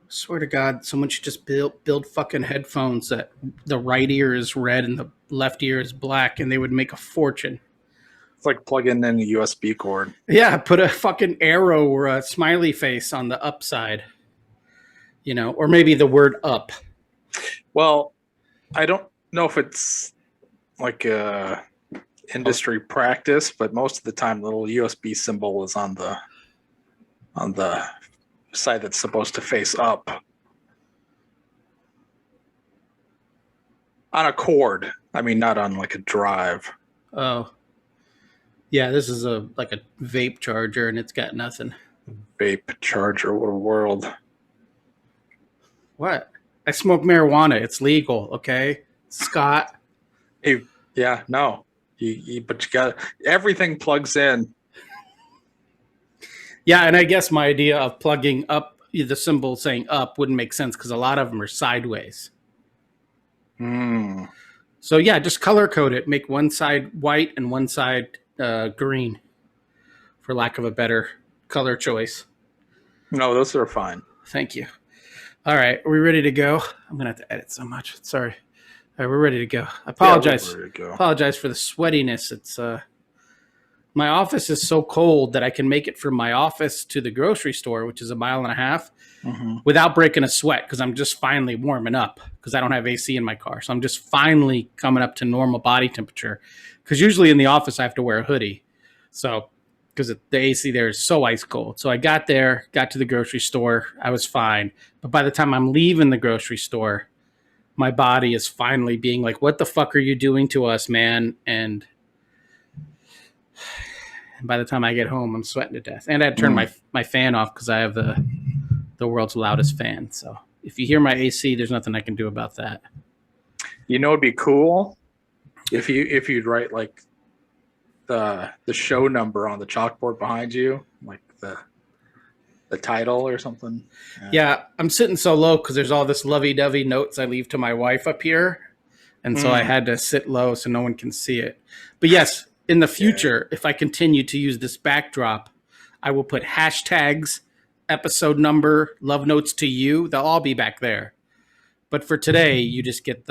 Swear to God, someone should just build fucking headphones that the right ear is red and the left ear is black, and they would make a fortune. It's like plugging in a USB cord. Yeah, put a fucking arrow or a smiley face on the upside, or maybe the word up. Well, I don't know if it's like a industry practice, but most of the time, the little USB symbol is on the side that's supposed to face up on a cord. I mean, not on like a drive. Oh, yeah, this is like a vape charger, and it's got nothing. Vape charger, what a world. What? I smoke marijuana. It's legal, okay, Scott. Hey, yeah, no, but you got everything plugs in. Yeah, and I guess my idea of plugging up the symbol saying up wouldn't make sense because a lot of them are sideways. So yeah, just color code it. Make one side white and one side green, for lack of a better color choice. No, those are fine. Thank you. All right, are we ready to go? I'm gonna have to edit so much. Sorry. All right, we're ready to go. I apologize. Yeah, we're ready to go. Apologize for the sweatiness. It's my office is so cold that I can make it from my office to the grocery store, which is 1.5 miles, without breaking a sweat because I'm just finally warming up because I don't have AC in my car. So I'm just finally coming up to normal body temperature because usually in the office I have to wear a hoodie. So because the AC there is so ice cold. So I got to the grocery store. I was fine. But by the time I'm leaving the grocery store, my body is finally being like, what the fuck are you doing to us, man? And by the time I get home, I'm sweating to death. And I had to turn my fan off because I have the world's loudest fan. So if you hear my AC, there's nothing I can do about that. You know, it'd be cool if you'd write like the show number on the chalkboard behind you, like the title or something. Yeah, I'm sitting so low because there's all this lovey-dovey notes I leave to my wife up here. And so I had to sit low so no one can see it. But yes, in the future, if I continue to use this backdrop, I will put hashtags, episode number, love notes to you. They'll all be back there. But for today, you just get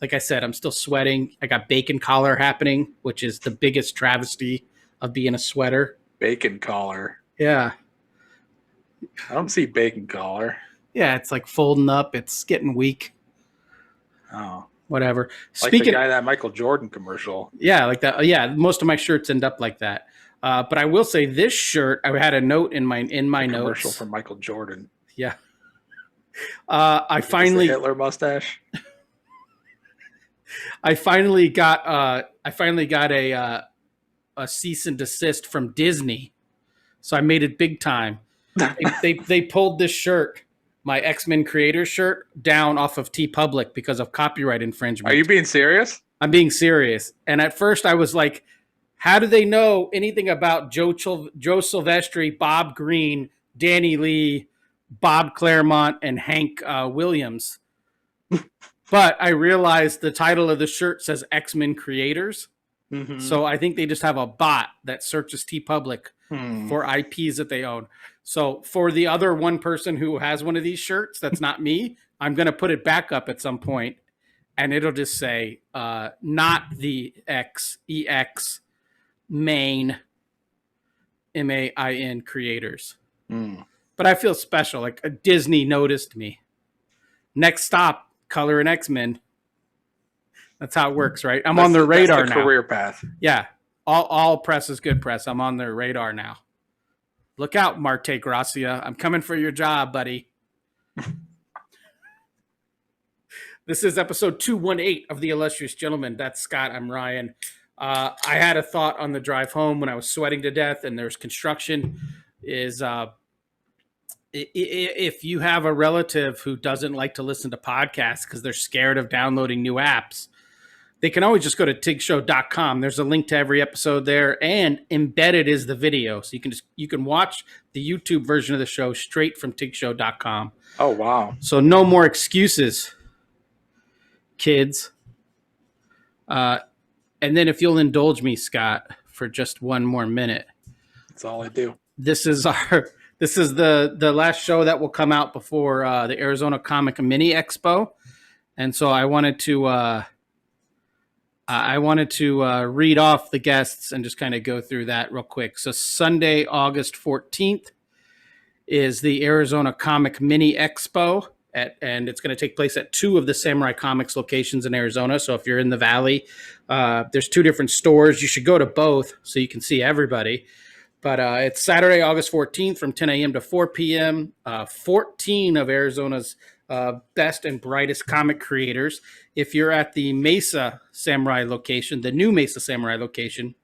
like I said, I'm still sweating. I got bacon collar happening, which is the biggest travesty of being a sweater. Bacon collar. Yeah. I don't see bacon collar. Yeah, it's like folding up. It's getting weak. Oh. Whatever. Like the guy in that Michael Jordan commercial. Yeah, like that. Yeah, most of my shirts end up like that. But I will say this shirt, I had a note in my notes. Commercial from Michael Jordan. Yeah. I finally Hitler mustache. I finally got a cease and desist from Disney, so I made it big time. They pulled this shirt, my X-Men creator shirt, down off of TeePublic because of copyright infringement. Are you being serious? I'm being serious. And at first I was like, how do they know anything about Joe Silvestri, Bob Green, Danny Lee, Bob Claremont, and Hank Williams? But I realized the title of the shirt says X-Men Creators. Mm-hmm. So I think they just have a bot that searches TeePublic for IPs that they own. So for the other one person who has one of these shirts, that's not me, I'm going to put it back up at some point, and it'll just say, not the XEX main MAIN creators. But I feel special. Like Disney noticed me. Next stop, Color and X-Men. That's how it works, right? I'm on their radar now. Career path. Yeah. All press is good press. I'm on their radar now. Look out, Marte Gracia. I'm coming for your job, buddy. This is episode 218 of The Illustrious Gentleman. That's Scott. I'm Ryan. I had a thought on the drive home when I was sweating to death and there's construction is if you have a relative who doesn't like to listen to podcasts because they're scared of downloading new apps, they can always just go to tigshow.com. There's a link to every episode there, and embedded is the video. So you can watch the YouTube version of the show straight from tigshow.com. Oh, wow. So no more excuses, kids. And then if you'll indulge me, Scott, for just one more minute. That's all I do. This is This is the last show that will come out before the Arizona Comic Mini Expo, and so I wanted to read off the guests and just kind of go through that real quick. So Sunday, August 14th is the Arizona Comic Mini Expo, and it's going to take place at 2 of the Samurai Comics locations in Arizona. So if you're in the Valley, there's 2 different stores. You should go to both so you can see everybody. But it's Saturday, August 14th from 10 a.m. to 4 p.m. 14 of Arizona's best and brightest comic creators. If you're at the Mesa Samurai location, the new Mesa Samurai location,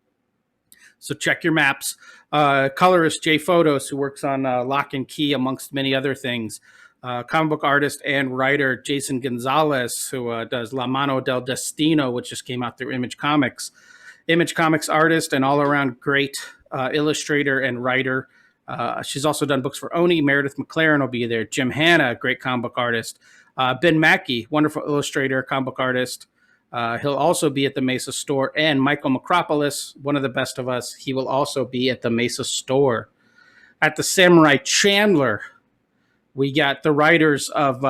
so check your maps. Colorist Jay Photos, who works on Lock and Key, amongst many other things. Comic book artist and writer Jason Gonzalez, who does La Mano del Destino, which just came out through Image Comics. Image Comics artist and all-around great illustrator and writer. She's also done books for Oni. Meredith McLaren will be there. Jim Hanna, great comic book artist. Ben Mackey, wonderful illustrator, comic book artist. He'll also be at the Mesa store. And Michael Macropolis, one of the best of us, he will also be at the Mesa store. At the Samurai Chandler, we got the writers of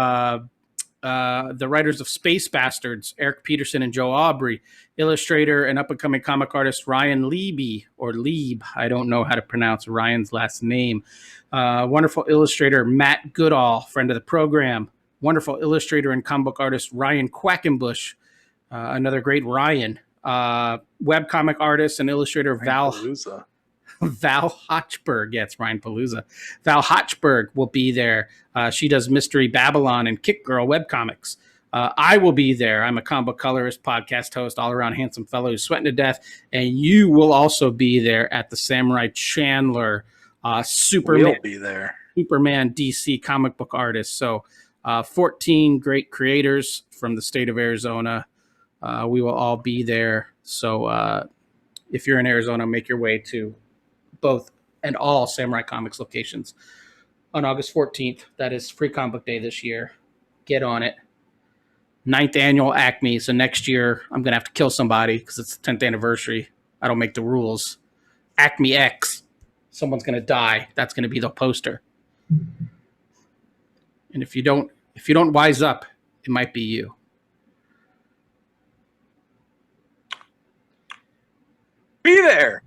Space Bastards, Eric Peterson and Joe Aubrey, illustrator and up-and-coming comic artist Ryan Liebe, or Lieb. I don't know how to pronounce Ryan's last name. Wonderful illustrator Matt Goodall, friend of the program. Wonderful illustrator and comic book artist Ryan Quackenbush, another great Ryan. Webcomic artist and illustrator Val Hochberg. Yeah, it's Ryan Palooza. Val Hochberg will be there. She does Mystery Babylon and Kick Girl webcomics. I will be there. I'm a comic book colorist, podcast host, all-around handsome fellow who's sweating to death. And you will also be there at the Samurai Chandler. Superman will be there. Superman DC comic book artist. So 14 great creators from the state of Arizona. We will all be there. So if you're in Arizona, make your way to both and all Samurai Comics locations on August 14th. That is Free Comic Book Day this year. Get on it. 9th annual Acme. So next year, I'm going to have to kill somebody because it's the 10th anniversary. I don't make the rules. Acme X. Someone's going to die. That's going to be the poster. And if you don't wise up, it might be you. Be there.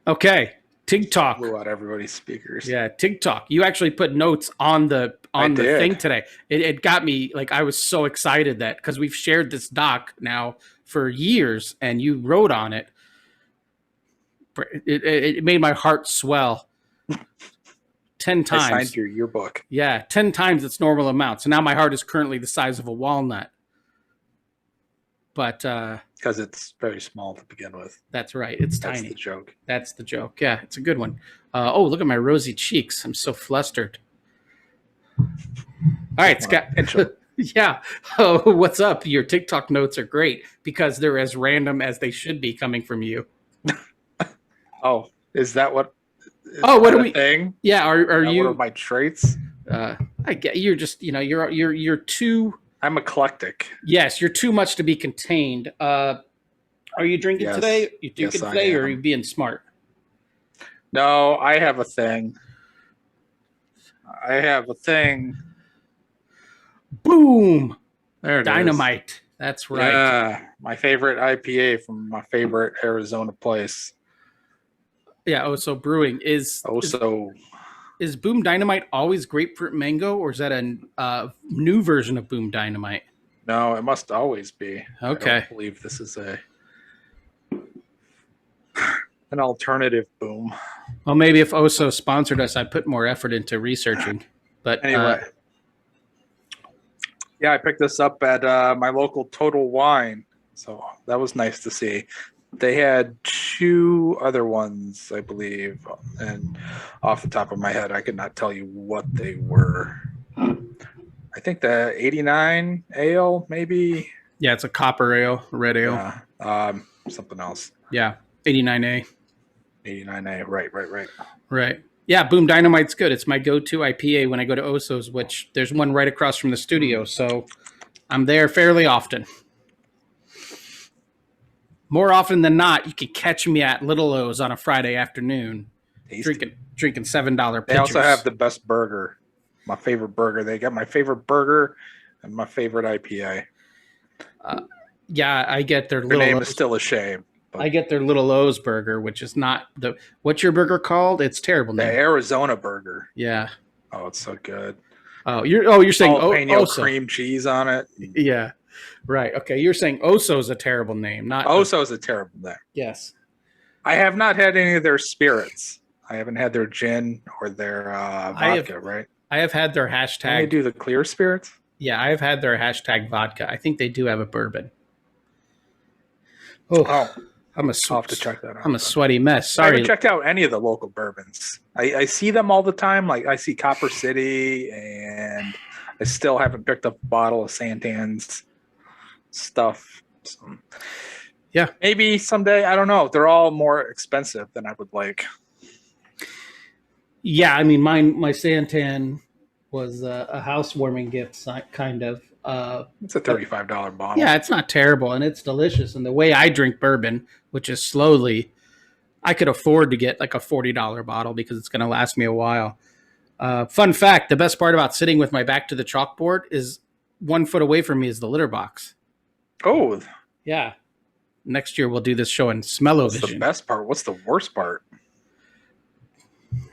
Okay. TikTok. Blew out everybody's speakers. Yeah, TikTok. You actually put notes on the thing today. It got me, like, I was so excited that because we've shared this doc now for years and you wrote on it. It made my heart swell 10 times. I signed your yearbook. Yeah, 10 times its normal amount. So now my heart is currently the size of a walnut. But because it's very small to begin with. That's right. It's tiny. That's the joke. That's the joke. Yeah, it's a good one. Oh, look at my rosy cheeks. I'm so flustered. All right, Scott. Yeah. Oh, what's up? Your TikTok notes are great because they're as random as they should be coming from you. Oh, is that what? What are we? Thing? Yeah. Are you? One of my traits. I get you're just you're too. I'm eclectic. Yes, you're too much to be contained. Are you drinking today? You drinking today, or are you being smart? No, I have a thing. Boom! There it Dynamite. is. That's right. Yeah, my favorite IPA from my favorite Arizona place. Yeah, Oso Brewing is Boom Dynamite always grapefruit mango, or is that a new version of Boom Dynamite? No, it must always be. Okay. I don't believe this is an alternative Boom. Well, maybe if Oso sponsored us, I'd put more effort into researching. But anyway, yeah, I picked this up at my local Total Wine, so that was nice to see. They had 2 other ones, I believe, and off the top of my head, I could not tell you what they were. I think the 89 ale, maybe. Yeah, it's a copper ale, red ale. Yeah, something else. Yeah, 89A. 89A, right. Right. Yeah, Boom Dynamite's good. It's my go-to IPA when I go to Oso's, which there's one right across from the studio, so I'm there fairly often. More often than not, you could catch me at Little O's on a Friday afternoon. Tasty. drinking $7 They pitchers. also have the best burger. My favorite burger. They got my favorite burger and my favorite IPA. Yeah, I get their Their little name O's. is still a shame. I get their Little O's burger, which is not the what's your burger called? It's terrible The name. Arizona burger. Yeah. Oh, it's so good. You're saying Jalapeno Oso. cream cheese on it. Yeah. Right. Okay. You're saying Oso's a terrible name, not Oso is a terrible name. Yes. I have not had any of their spirits. I haven't had their gin or their vodka, right? I have had their Can they hashtag. do the clear spirits? Yeah, I have had their hashtag vodka. I think they do have a bourbon. Oh, I'll have to check that out. I'm a sweaty mess. I Sorry. haven't checked out any of the local bourbons. I see them all the time. Like I see Copper City, and I still haven't picked up a bottle of Santan's stuff. So, Yeah. maybe someday. I don't know. They're all more expensive than I would like. Yeah, I mean, my Santan was a housewarming gift, kind of. It's a $35 bottle. Yeah, it's not terrible, and it's delicious. And the way I drink bourbon, which is slowly, I could afford to get like a $40 bottle because it's going to last me a while. Fun fact, the best part about sitting with my back to the chalkboard is 1 foot away from me is the litter box. Oh, Yeah. Next year we'll do this show in smell-o-vision. what's the best part? What's the worst part?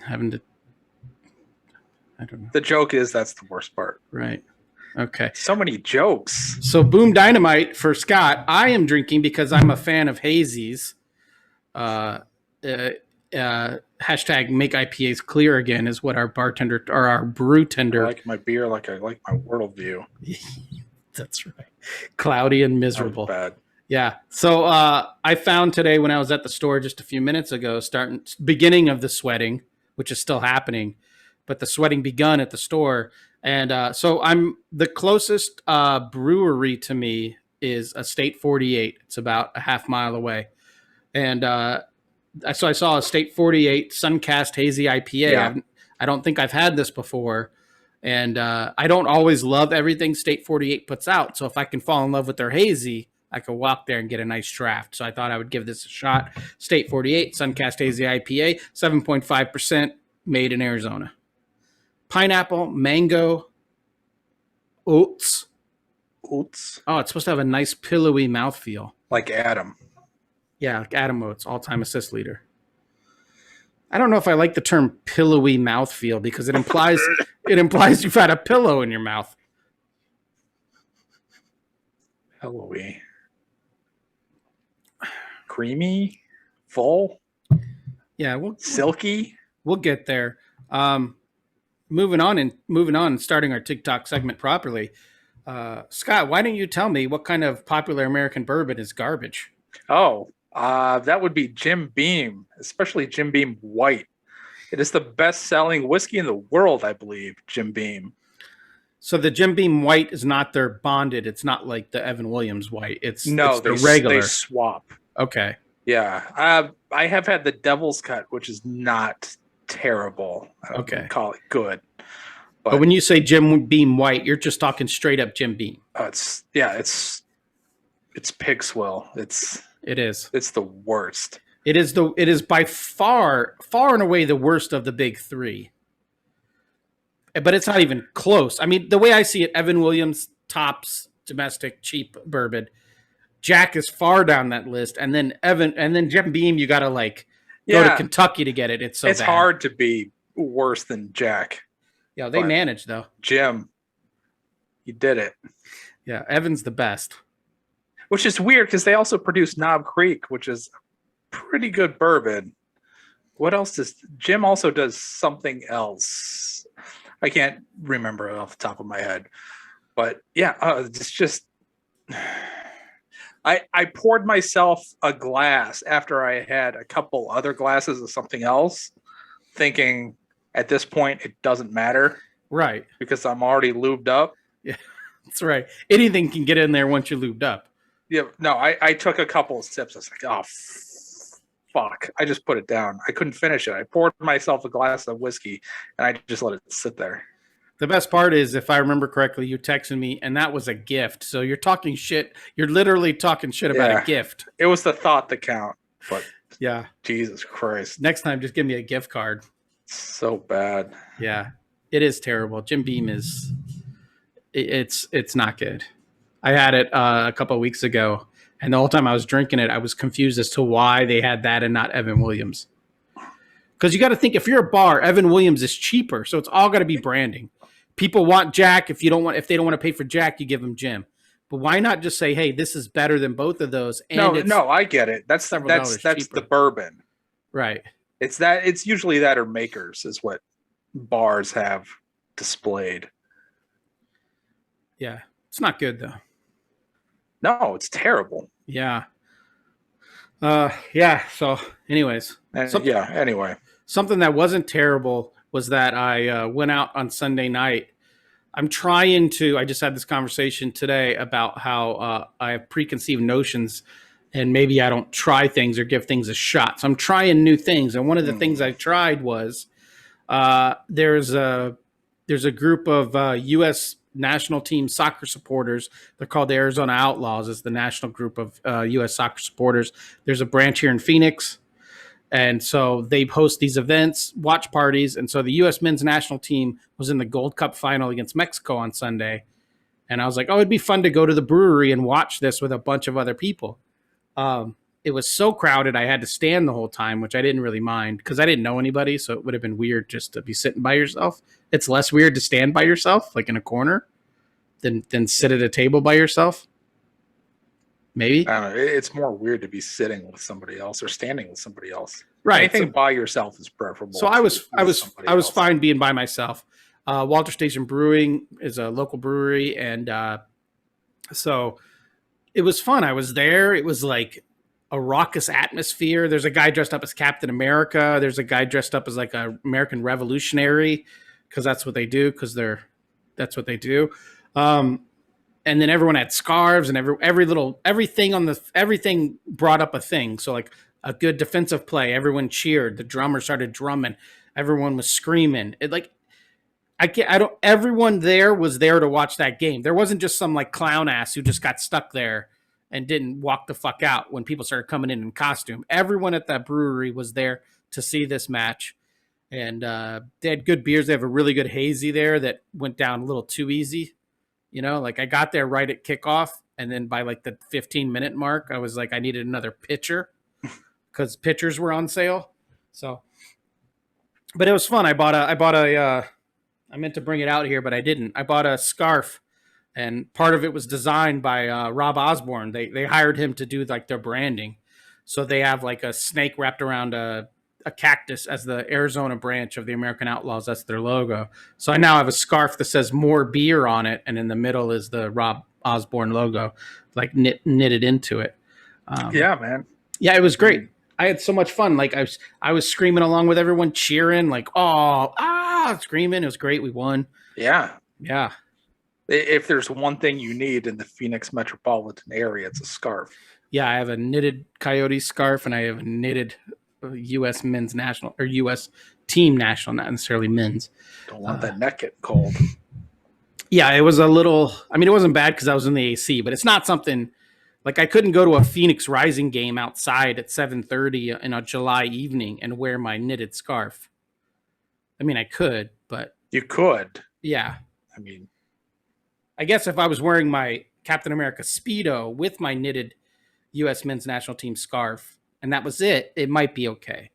Having to, I don't know. The joke is that's the worst part. Right. Okay. So many jokes. So Boom Dynamite for Scott. I am drinking because I'm a fan of hazies. Hashtag make IPAs clear again is what our bartender or our brew I tender. like my beer like I like my worldview. That's right. Cloudy and That miserable. was bad. Yeah. So I found today when I was at the store just a few minutes ago, beginning of the sweating, which is still happening, but the sweating begun at the store. And so I'm the closest brewery to me is Estate 48. It's about a half mile away. And so I saw Estate 48 Suncast Hazy IPA. Yeah. I don't think I've had this before. And I don't always love everything State 48 puts out. So if I can fall in love with their hazy, I could walk there and get a nice draft. So I thought I would give this a shot. State 48 Suncast Hazy IPA, 7.5%, made in Arizona. Pineapple, mango, oats. Oats. Oh, it's supposed to have a nice pillowy mouthfeel. Like Adam. Yeah, like Adam Oates, all-time assist leader. I don't know if I like the term pillowy mouthfeel because it implies you've had a pillow in your mouth. Pillowy. Creamy. Full. Yeah, Silky. we'll get there. Moving on and starting our TikTok segment properly. Scott, why don't you tell me what kind of popular American bourbon is garbage? Oh, that would be Jim Beam, especially Jim Beam White. It is the best-selling whiskey in the world, I believe, Jim Beam. So the Jim Beam White is not their bonded. It's not like the Evan Williams White. It's the regular. They swap. Okay. Yeah. I have had the Devil's Cut, which is not terrible. I wouldn't call it good. But when you say Jim Beam White, you're just talking straight up Jim Beam. It's pig swill. It is. It's the worst. It is by far and away the worst of the big three. But it's not even close. I mean, the way I see it, Evan Williams tops domestic cheap bourbon. Jack is far down that list, and then Jim Beam, you gotta go to Kentucky to get it. It's bad. Hard to be worse than Jack. Yeah, they managed though. Jim, you did it. Yeah, Evan's the best. Which is weird because they also produce Knob Creek, which is pretty good bourbon. What else does Jim also does something else? I can't remember it off the top of my head. But yeah, it's just I poured myself a glass after I had a couple other glasses of something else, thinking at this point it doesn't matter. Right. Because I'm already lubed up. Yeah, that's right. Anything can get in there once you're lubed up. Yeah, no, I took a couple of sips. I was like, oh, fuck. I just put it down. I couldn't finish it. I poured myself a glass of whiskey, and I just let it sit there. The best part is, if I remember correctly, you texted me, and that was a gift. So you're talking shit. You're literally talking shit about a gift. It was the thought that count, but Yeah. Jesus Christ. Next time, just give me a gift card. So bad. Yeah. It is terrible. Jim Beam is it's not good. I had it a couple of weeks ago, and the whole time I was drinking it, I was confused as to why they had that and not Evan Williams. Because you got to think, if you're a bar, Evan Williams is cheaper, so it's all got to be branding. People want Jack. If they don't want to pay for Jack, you give them Jim. But why not just say, hey, this is better than both of those? And No, I get it. That's several that's dollars that's cheaper. the bourbon. Right. It's usually that or Makers is what bars have displayed. Yeah. It's not good though. No, it's terrible. Yeah. Yeah. So, anyways, Anyway, something that wasn't terrible was that I went out on Sunday night. I just had this conversation today about how I have preconceived notions and maybe I don't try things or give things a shot. So I'm trying new things. And one of the things I tried was there's a group of U.S. national team soccer supporters. They're called the Arizona Outlaws. It's the national group of U.S. soccer supporters. There's a branch here in Phoenix. And so they host these events, watch parties. And so the U.S. men's national team was in the Gold Cup final against Mexico on Sunday. And I was like, oh, it'd be fun to go to the brewery and watch this with a bunch of other people. It was so crowded, I had to stand the whole time, which I didn't really mind because I didn't know anybody. So it would have been weird just to be sitting by yourself. It's less weird to stand by yourself, like in a corner, than sit at a table by yourself. Maybe. I don't know. It's more weird to be sitting with somebody else or standing with somebody else. Right. Anything by yourself is preferable. So I was fine being by myself. Walter Station Brewing is a local brewery, and so it was fun. I was there. It was like a raucous atmosphere. There's a guy dressed up as Captain America. There's a guy dressed up as like a American Revolutionary, because that's what they do. That's what they do. And then everyone had scarves, and everything brought up a thing. So like a good defensive play, everyone cheered. The drummer started drumming. Everyone was screaming. Everyone there was there to watch that game. There wasn't just some like clown ass who just got stuck there and didn't walk the fuck out when people started coming in costume. Everyone at that brewery was there to see this match. And they had good beers. They have a really good hazy there that went down a little too easy. You know, like I got there right at kickoff, and then by like the 15-minute mark, I was like, I needed another pitcher because pitchers were on sale. So, but it was fun. I meant to bring it out here, but I didn't. I bought a scarf, and part of it was designed by Rob Osborne. They hired him to do like their branding. So they have like a snake wrapped around a cactus as the Arizona branch of the American Outlaws. That's their logo. So I now have a scarf that says "More Beer" on it, and in the middle is the Rob Osborne logo, like knitted into it. Yeah, man. Yeah, it was great. I had so much fun. Like I was screaming along with everyone, cheering, like screaming. It was great. We won. Yeah. Yeah. If there's one thing you need in the Phoenix metropolitan area, it's a scarf. Yeah, I have a knitted Coyote scarf, and I have a knitted U.S. men's national or U.S. team national, not necessarily men's. Don't want that neck getting cold. Yeah, it was a little. I mean, it wasn't bad because I was in the AC, but it's not something like I couldn't go to a Phoenix Rising game outside at 7:30 in a July evening and wear my knitted scarf. I mean, I could, but you could. Yeah, I mean, I guess if I was wearing my Captain America Speedo with my knitted U.S. men's national team scarf, and that was it, it might be okay.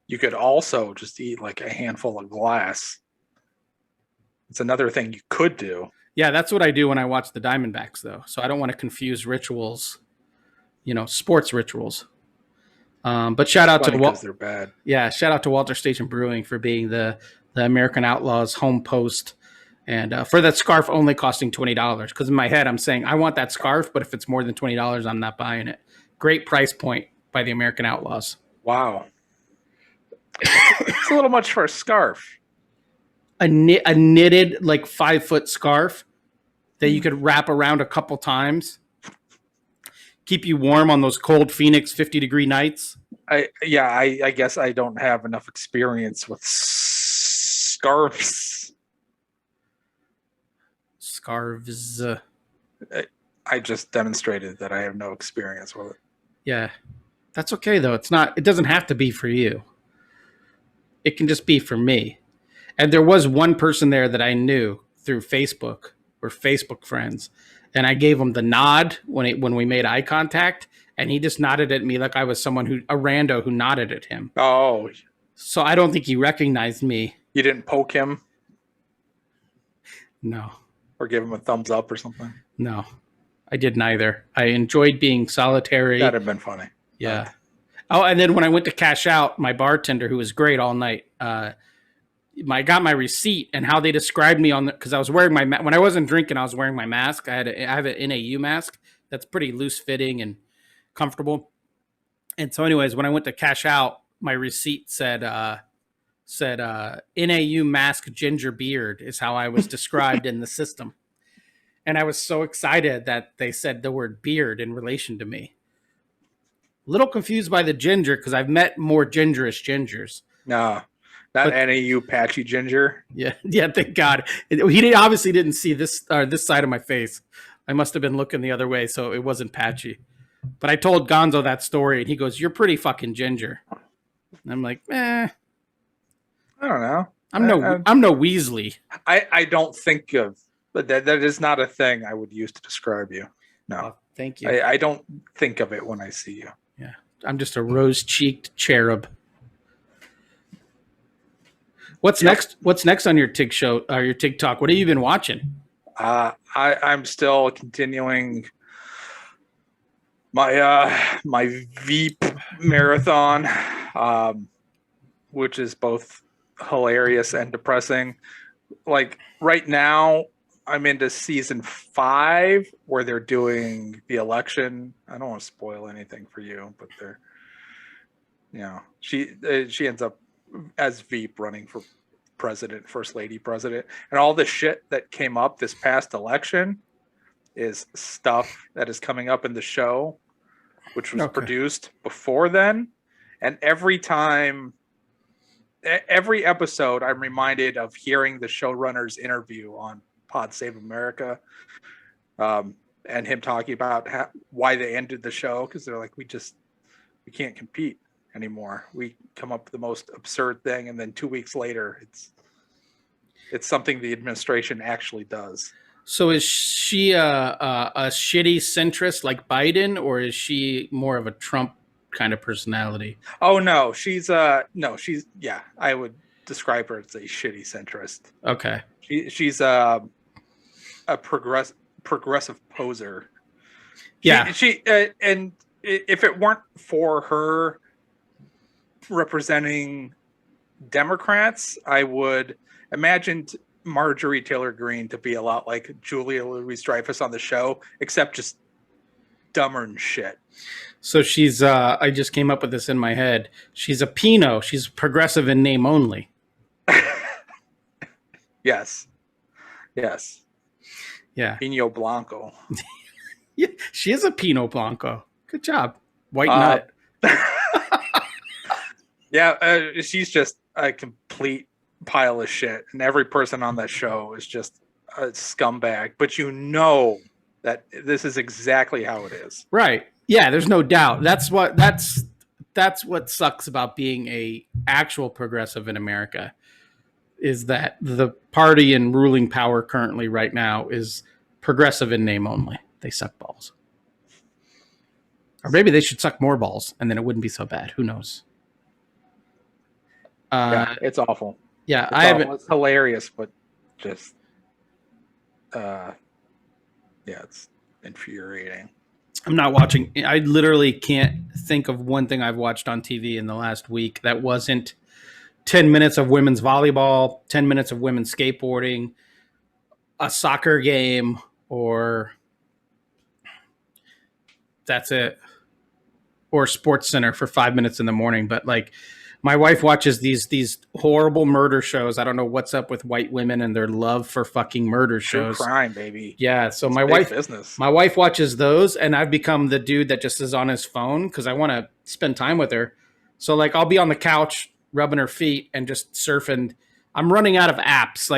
You could also just eat like a handful of glass. It's another thing you could do. Yeah, that's what I do when I watch the Diamondbacks, though. So I don't want to confuse rituals, sports rituals. But shout out to they're bad. Yeah, shout out to Walter Station Brewing for being the American Outlaws home post, and for that scarf only costing $20. Because in my head, I'm saying I want that scarf, but if it's more than $20, I'm not buying it. Great price point by the American Outlaws. Wow, it's a little much for a scarf. A knitted like 5-foot scarf that you could wrap around a couple times, keep you warm on those cold Phoenix 50-degree nights. I guess I don't have enough experience with scarves. Scarves. I just demonstrated that I have no experience with it. Yeah. That's okay though. It doesn't have to be for you. It can just be for me. And there was one person there that I knew through Facebook. We're Facebook friends. And I gave him the nod when we made eye contact, and he just nodded at me like I was a rando who nodded at him. Oh, so I don't think he recognized me. You didn't poke him? No. Or give him a thumbs up or something? No, I did neither. I enjoyed being solitary. That'd have been funny. Yeah. Oh, and then when I went to cash out, my bartender, who was great all night, I got my receipt, and how they described me because I was wearing when I wasn't drinking, I was wearing my mask. I have an NAU mask that's pretty loose fitting and comfortable. And so, anyways, when I went to cash out, my receipt said NAU mask ginger beard is how I was described in the system. And I was so excited that they said the word beard in relation to me. A little confused by the ginger because I've met more gingerish gingers. No. Not NAU patchy ginger. Yeah, thank God. He obviously didn't see this side of my face. I must have been looking the other way, so it wasn't patchy. But I told Gonzo that story, and he goes, "You're pretty fucking ginger." And I'm like, I don't know. I'm no Weasley. I don't think of, but that is not a thing I would use to describe you. No, oh, thank you. I don't think of it when I see you. Yeah, I'm just a rose-cheeked cherub. What's next? What's next on your TikTok? What have you been watching? I'm still continuing my Veep marathon, which is both hilarious and depressing. Like right now, I'm into season 5 where they're doing the election. I don't want to spoil anything for you, but she ends up as Veep running for president, first lady president, and all the shit that came up this past election is stuff that is coming up in the show, which was produced before then. And every episode, I'm reminded of hearing the showrunner's interview on Pod Save America, and him talking about why they ended the show, because they're like, we can't compete anymore. We come up with the most absurd thing, and then 2 weeks later, it's something the administration actually does. So is she a shitty centrist like Biden, or is she more of a Trump kind of personality? Oh no, she's I would describe her as a shitty centrist. Okay. She's a progressive poser. She and if it weren't for her representing Democrats, I would imagine Marjorie Taylor Greene to be a lot like Julia Louis-Dreyfus on the show, except just dumber and shit. So she's I just came up with this in my head. She's a Pinot. She's progressive in name only. Yes. Yeah. Pinot Blanco. Yeah, she is a Pinot Blanco. Good job. White nut. Yeah, she's just a complete pile of shit, and every person on that show is just a scumbag, but you know that this is exactly how it is. Right. Yeah, there's no doubt. That's what sucks about being a actual progressive in America, is that the party in ruling power currently right now is progressive in name only. They suck balls. Or maybe they should suck more balls, and then it wouldn't be so bad. Who knows? Yeah, it's awful. Yeah, It's hilarious, but just, it's infuriating. I'm not watching. I literally can't think of one thing I've watched on TV in the last week that wasn't 10 minutes of women's volleyball, 10 minutes of women's skateboarding, a soccer game, or that's it. Or Sports Center for 5 minutes in the morning. But like, my wife watches these horrible murder shows. I don't know what's up with white women and their love for fucking murder shows. True crime, baby. Yeah. So it's my wife watches those, and I've become the dude that just is on his phone because I want to spend time with her. So like, I'll be on the couch rubbing her feet and just surfing. I'm running out of apps.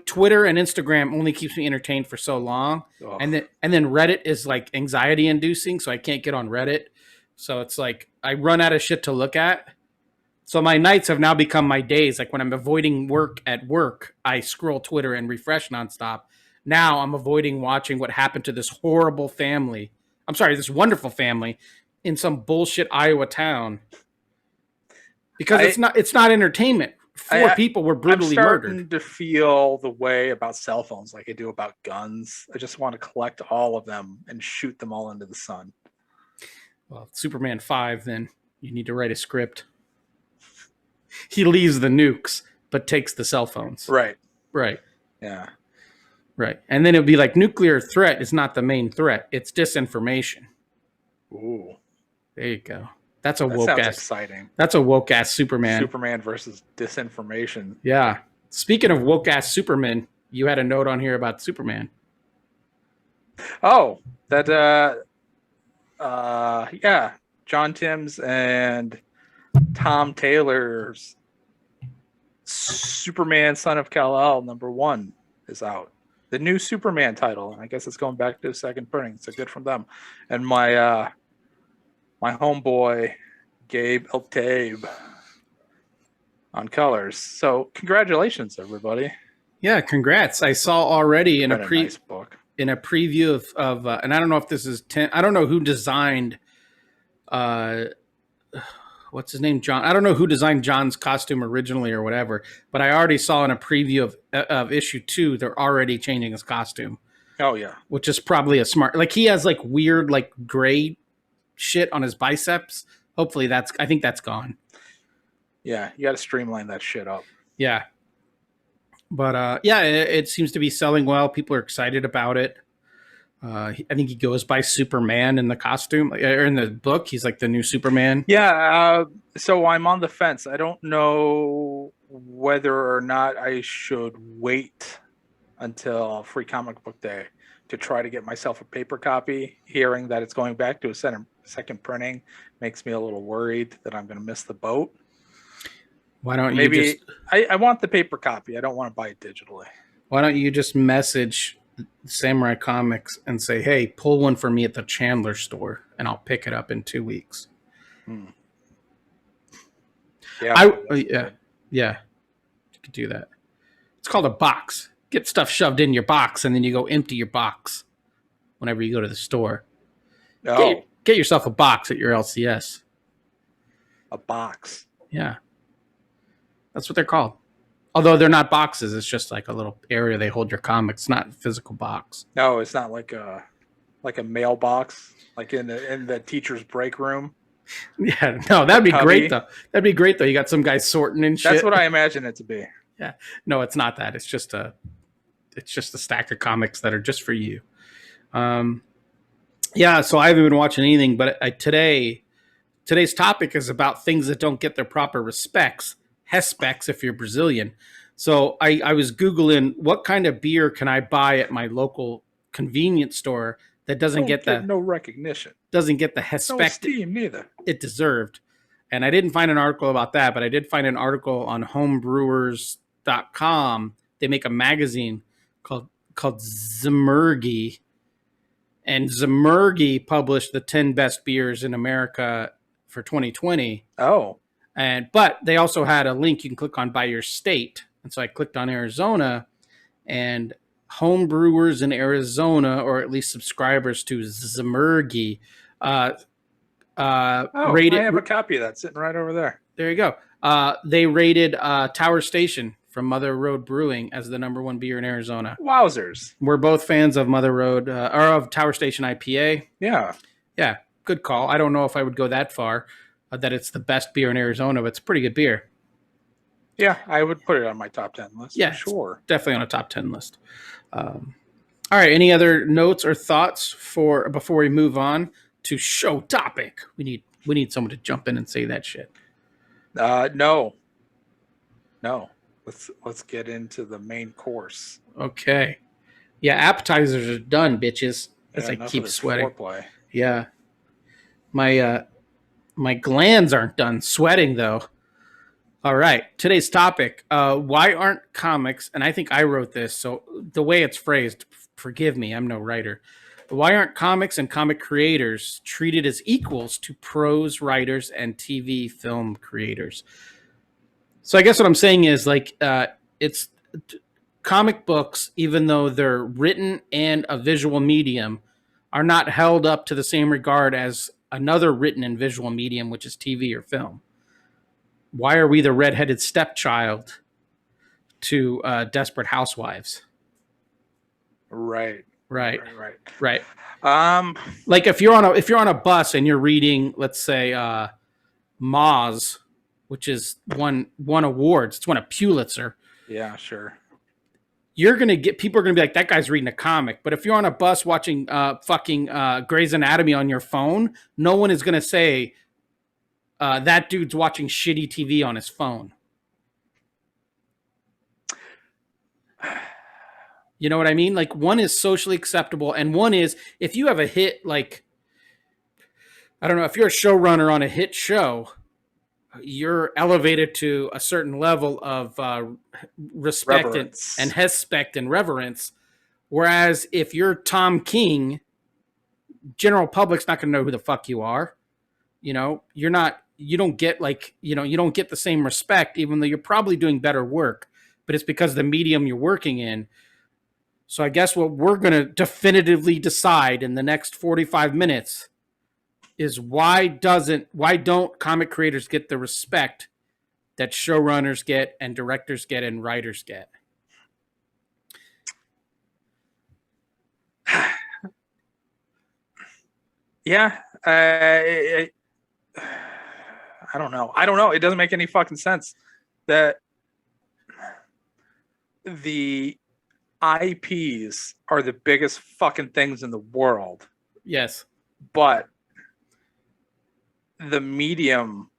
Twitter and Instagram only keeps me entertained for so long. Oh. And then Reddit is like anxiety inducing, so I can't get on Reddit. So it's like I run out of shit to look at. So my nights have now become my days. Like when I'm avoiding work at work, I scroll Twitter and refresh nonstop. Now I'm avoiding watching what happened to this horrible family. I'm sorry, this wonderful family in some bullshit Iowa town. Because it's not entertainment. Four people were brutally I'm starting murdered. to feel the way about cell phones like I do about guns. I just want to collect all of them and shoot them all into the sun. Well, Superman 5, then you need to write a script. He leaves the nukes, but takes the cell phones. Right. Yeah. Right. And then it'll be like nuclear threat is not the main threat. It's disinformation. Ooh. There you go. That sounds exciting. That's a woke ass Superman. Superman versus disinformation. Yeah. Speaking of woke ass Superman, you had a note on here about Superman. Oh, that yeah. John Timms and Tom Taylor's Superman Son of Kal-El #1 is out. The new Superman title. I guess it's going back to a second printing. So good from them. And my homeboy Gabe Eltabe on colors. So congratulations, everybody. Yeah, congrats. I saw already in nice book. In a preview of and I don't know if this is I don't know who designed what's his name? John. I don't know who designed John's costume originally or whatever, but I already saw in a preview of issue 2, they're already changing his costume. Oh yeah. Which is probably a smart, like he has like weird, like gray shit on his biceps. Hopefully I think that's gone. Yeah. You got to streamline that shit up. Yeah. But yeah, it seems to be selling well. People are excited about it. I think he goes by Superman in the costume, or in the book. He's like the new Superman. Yeah. So I'm on the fence. I don't know whether or not I should wait until Free Comic Book Day to try to get myself a paper copy. Hearing that it's going back to a second printing makes me a little worried that I'm going to miss the boat. Why don't Maybe you just... I want the paper copy. I don't want to buy it digitally. Why don't you just message Samurai Comics and say, hey, pull one for me at the Chandler store and I'll pick it up in 2 weeks. Yeah. Yeah. You could do that. It's called a box. Get stuff shoved in your box and then you go empty your box whenever you go to the store. Oh. Get yourself a box at your LCS. A box. Yeah. That's what they're called. Although they're not boxes, it's just like a little area they hold your comics, not a physical box. No, it's not like a mailbox, like in the teacher's break room. Yeah, no, that'd be great though. That'd be great though. You got some guys sorting and shit. That's what I imagine it to be. Yeah. No, it's not that. It's just a stack of comics that are just for you. Yeah, so I haven't been watching anything, but today's topic is about things that don't get their proper respects. Hespecs if you're Brazilian. So I was Googling what kind of beer can I buy at my local convenience store that doesn't get no recognition. Doesn't get the Hespec no esteem neither. It deserved. And I didn't find an article about that, but I did find an article on homebrewers.com. They make a magazine called Zimurgi. And Zimurgi published the 10 best beers in America for 2020. Oh. But they also had a link you can click on by your state. And so I clicked on Arizona, and home brewers in Arizona, or at least subscribers to Zimurgi, rated. I have a copy of that sitting right over there. There you go. They rated Tower Station from Mother Road Brewing as the #1 beer in Arizona. Wowzers. We're both fans of Mother Road, or of Tower Station IPA. Yeah. Yeah, good call. I don't know if I would go that far. That it's the best beer in Arizona, but it's pretty good beer. Yeah, I would put it on my top 10 list. Yeah, sure. Definitely on a top 10 list. All right, any other notes or thoughts before we move on to show topic? We need someone to jump in and say that shit. No. Let's get into the main course. Okay. Yeah, appetizers are done, bitches. As I keep sweating. Foreplay. Yeah. My glands aren't done sweating, though. All right. Today's topic, why aren't comics, and I think I wrote this, so the way it's phrased, forgive me, I'm no writer. Why aren't comics and comic creators treated as equals to prose writers and TV film creators? So I guess what I'm saying is like it's comic books, even though they're written and a visual medium, are not held up to the same regard as another written and visual medium, which is TV or film. Why are we the redheaded stepchild to Desperate Housewives? Right. Right. Right. Right. Um, Like if you're on a bus and you're reading, let's say, Moz, which is won awards, it's won a Pulitzer. yeah, sure. You're gonna get people are gonna be like, that guy's reading a comic. But if you're on a bus watching fucking Grey's Anatomy on your phone, no one is gonna say that dude's watching shitty TV on his phone. You know what I mean? Like one is socially acceptable, and one is if you have a hit, like I don't know, if you're a showrunner on a hit show, you're elevated to a certain level of respect and respect and reverence. Whereas if you're Tom King, general public's not going to know who the fuck you are. You know, you don't get you don't get the same respect, even though you're probably doing better work, but it's because of the medium you're working in. So I guess what we're going to definitively decide in the next 45 minutes is why don't comic creators get the respect that showrunners get and directors get and writers get? Yeah. I don't know. It doesn't make any fucking sense that the IPs are the biggest fucking things in the world. Yes. But the medium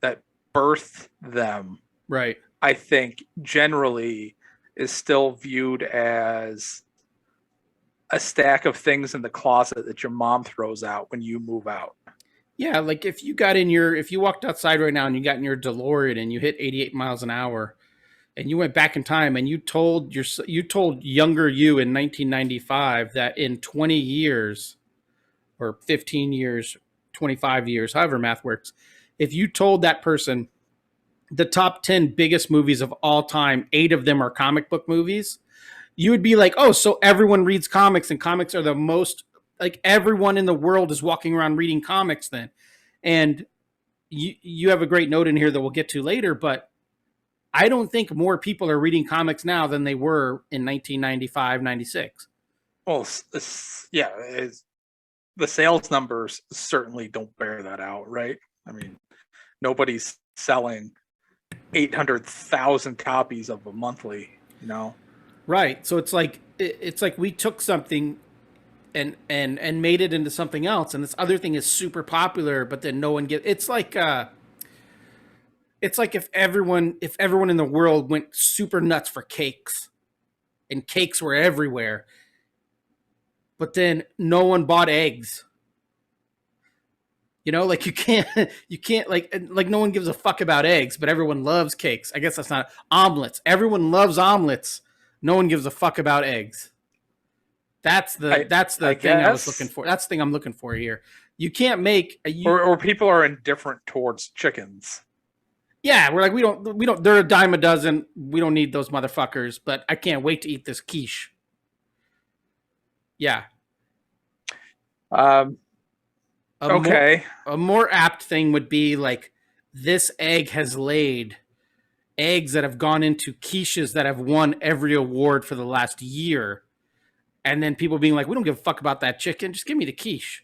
that birthed them, right, I think generally is still viewed as a stack of things in the closet that your mom throws out when you move out. Yeah, like if you walked outside right now and you got in your DeLorean and you hit 88 miles an hour and you went back in time and you told younger you in 1995 that in 20 years or 15 years, 25 years, however math works, if you told that person the top 10 biggest movies of all time, 8 of them are comic book movies, you would be like, oh, so everyone reads comics and comics are the most, like everyone in the world is walking around reading comics then. And you have a great note in here that we'll get to later, but I don't think more people are reading comics now than they were in 1995, 96. Well, yeah, the sales numbers certainly don't bear that out, right? I mean, nobody's selling 800,000 copies of a monthly, you know? Right. So it's like we took something and made it into something else, and this other thing is super popular, but then no one gets. It's like if everyone in the world went super nuts for cakes, and cakes were everywhere, but then no one bought eggs. You know, like you can't like no one gives a fuck about eggs, but everyone loves cakes. I guess that's not omelets. Everyone loves omelets. No one gives a fuck about eggs. That's the thing I was looking for. That's the thing I'm looking for here. You can't make or people are indifferent towards chickens. Yeah, we're like we don't. They're a dime a dozen. We don't need those motherfuckers. But I can't wait to eat this quiche. Yeah. Okay. A more apt thing would be like, this egg has laid eggs that have gone into quiches that have won every award for the last year. And then people being like, we don't give a fuck about that chicken. Just give me the quiche.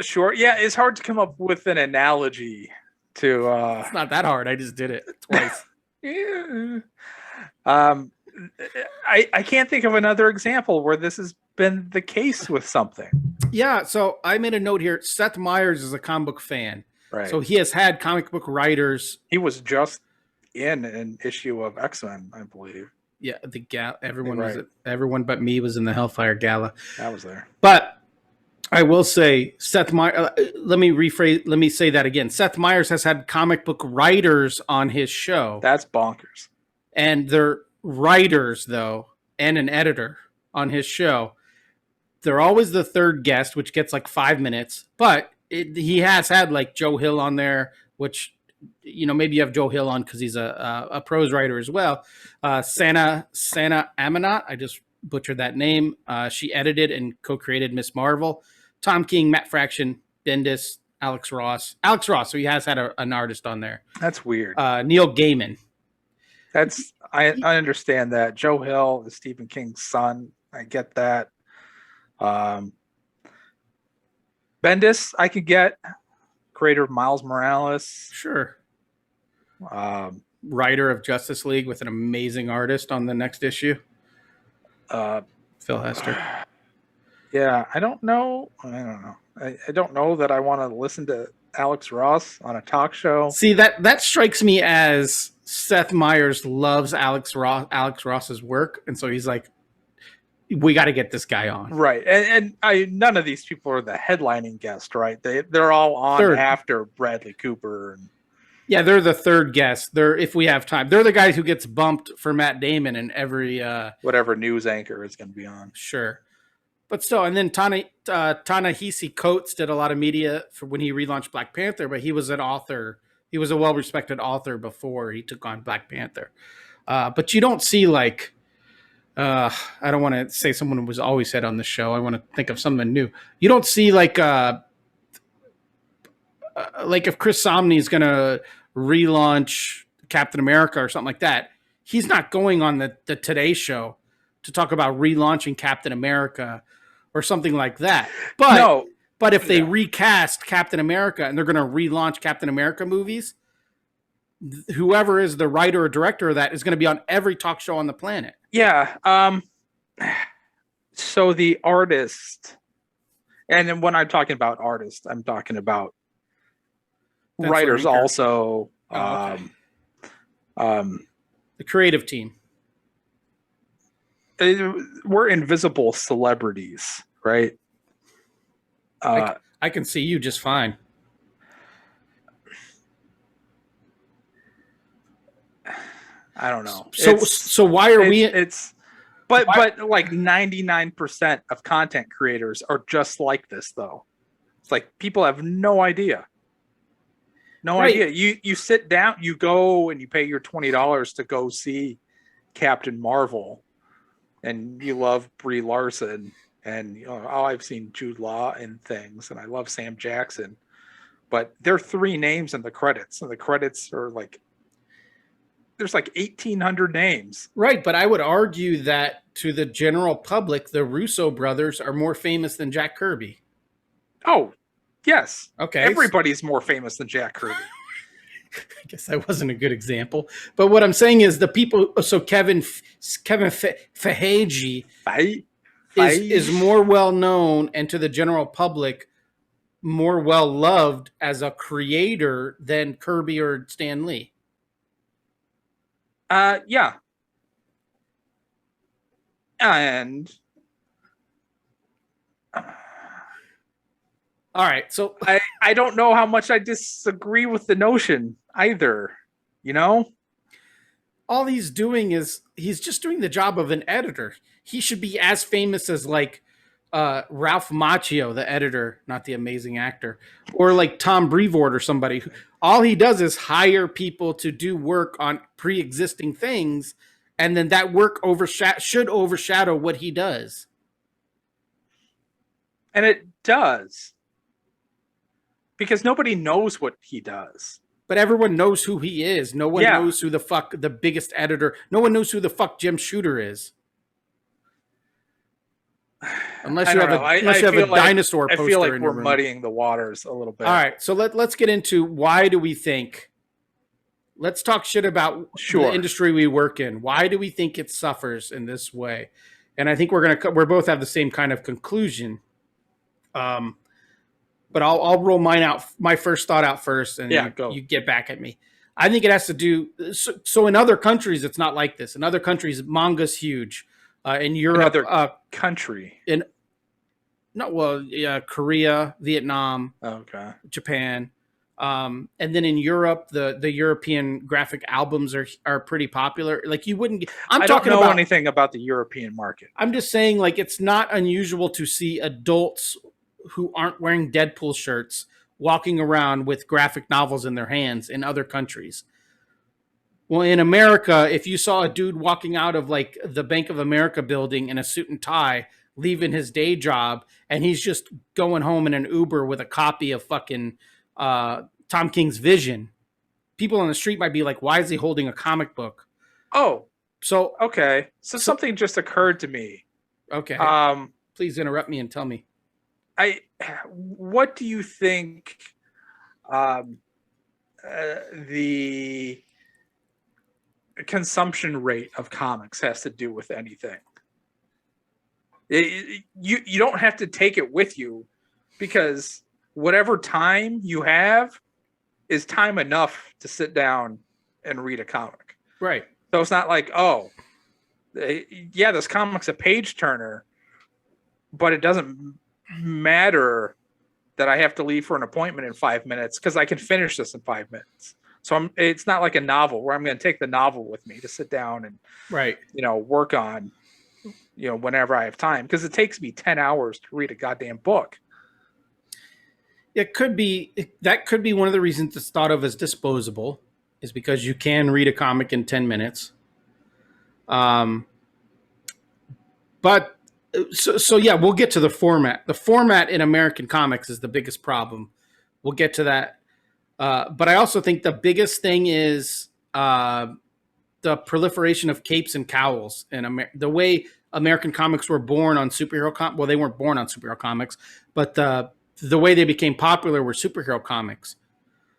Sure. Yeah, it's hard to come up with an analogy to... It's not that hard. I just did it twice. Yeah. I can't think of another example where this has been the case with something. Yeah, so I made a note here. Seth Myers is a comic book fan. Right. So he has had comic book writers. He was just in an issue of X-Men, I believe. Yeah, the everyone but me was in the Hellfire Gala. I was there. But I will say Seth Myers, let me say that again. Seth Myers has had comic book writers on his show. That's bonkers. And they're writers though, and an editor on his show. they're always the third guest, which gets like 5 minutes. But he has had like Joe Hill on there, which maybe you have Joe Hill on because he's a prose writer as well. Sana Amanat, I just butchered that name. She edited and co-created Miss Marvel. Tom King, Matt Fraction, Bendis, Alex Ross. So he has had an artist on there. That's weird. Neil Gaiman. I understand that. Joe Hill is Stephen King's son. I get that. Bendis, I could get. Creator of Miles Morales. Sure. Writer of Justice League with an amazing artist on the next issue. Phil Hester. Yeah, I don't know. I don't know that I want to listen to Alex Ross on a talk show. See, that strikes me as Seth Myers loves Alex Ross's work, and so he's like, we got to get this guy on. Right. And none of these people are the headlining guest, right? They're all on after Bradley Cooper. Yeah, they're the third guest. If we have time. They're the guys who gets bumped for Matt Damon in every whatever news anchor is going to be on. Sure. But still, and then Ta-Nehisi Coates did a lot of media for when he relaunched Black Panther, but he was an author. He was a well-respected author before he took on Black Panther. But you don't see like I don't want to say someone who was always said on the show. I want to think of something new. You don't see like if Chris Samnee is going to relaunch Captain America or something like that, he's not going on the Today Show to talk about relaunching Captain America or something like that. But if they recast Captain America and they're going to relaunch Captain America movies, whoever is the writer or director of that is going to be on every talk show on the planet. Yeah. So the artist, and then when I'm talking about artists, I'm talking about writers also. The creative team. We're invisible celebrities, right? I can see you just fine. I don't know. So why are we? But like 99% of content creators are just like this, though. It's like people have no idea. No idea. You sit down, you go and you pay your $20 to go see Captain Marvel, and you love Brie Larson, and I've seen Jude Law in things, and I love Sam Jackson, but there are 3 names in the credits, and the credits are like there's like 1,800 names. Right, but I would argue that to the general public, the Russo brothers are more famous than Jack Kirby. Oh, yes. Okay. Everybody's more famous than Jack Kirby. I guess that wasn't a good example. But what I'm saying is the people, so Kevin Feige is more well known and to the general public more well loved as a creator than Kirby or Stan Lee. Yeah. And all right, so I don't know how much I disagree with the notion either, all he's doing is he's just doing the job of an editor. He should be as famous as like Ralph Macchio, the editor, not the amazing actor, or like Tom Brevoort or somebody. All he does is hire people to do work on pre-existing things, and then that work should overshadow what he does. And it does. Because nobody knows what he does. But everyone knows who he is. No one knows who the fuck the biggest editor. No one knows who the fuck Jim Shooter is. Unless you have a dinosaur poster. I feel like in we're your room. muddying the waters a little bit. All right, so let's get into why do we think. Let's talk shit about the industry we work in. Why do we think it suffers in this way? And I think we're both have the same kind of conclusion. But I'll roll my first thought out first, and you get back at me. I think it has to do. So in other countries, it's not like this. In other countries, manga's huge. In Europe, another country. Korea, Vietnam, okay, Japan. And then in Europe, the European graphic albums are pretty popular. Like you wouldn't. I'm I don't talking know about anything about the European market. I'm just saying, like, it's not unusual to see adults who aren't wearing Deadpool shirts walking around with graphic novels in their hands in other countries. Well, in America, if you saw a dude walking out of like the Bank of America building in a suit and tie, leaving his day job, and he's just going home in an Uber with a copy of fucking Tom King's Vision, people on the street might be like, "Why is he holding a comic book?" Oh, So, okay. So something just occurred to me. okay, Um, please interrupt me and tell me. what do you think the consumption rate of comics has to do with anything? You don't have to take it with you, because whatever time you have is time enough to sit down and read a comic. Right. So it's not like, oh, yeah, this comic's a page turner, but it doesn't matter that I have to leave for an appointment in 5 minutes because I can finish this in 5 minutes. So it's not like a novel where I'm going to take the novel with me to sit down and Right. work on, whenever I have time, because it takes me 10 hours to read a goddamn book. That could be one of the reasons it's thought of as disposable, is because you can read a comic in 10 minutes. But so yeah, we'll get to the format. The format in American comics is the biggest problem. We'll get to that. But I also think the biggest thing is the proliferation of capes and cowls, and the way American comics were born on superhero well, they weren't born on superhero comics, but the way they became popular were superhero comics.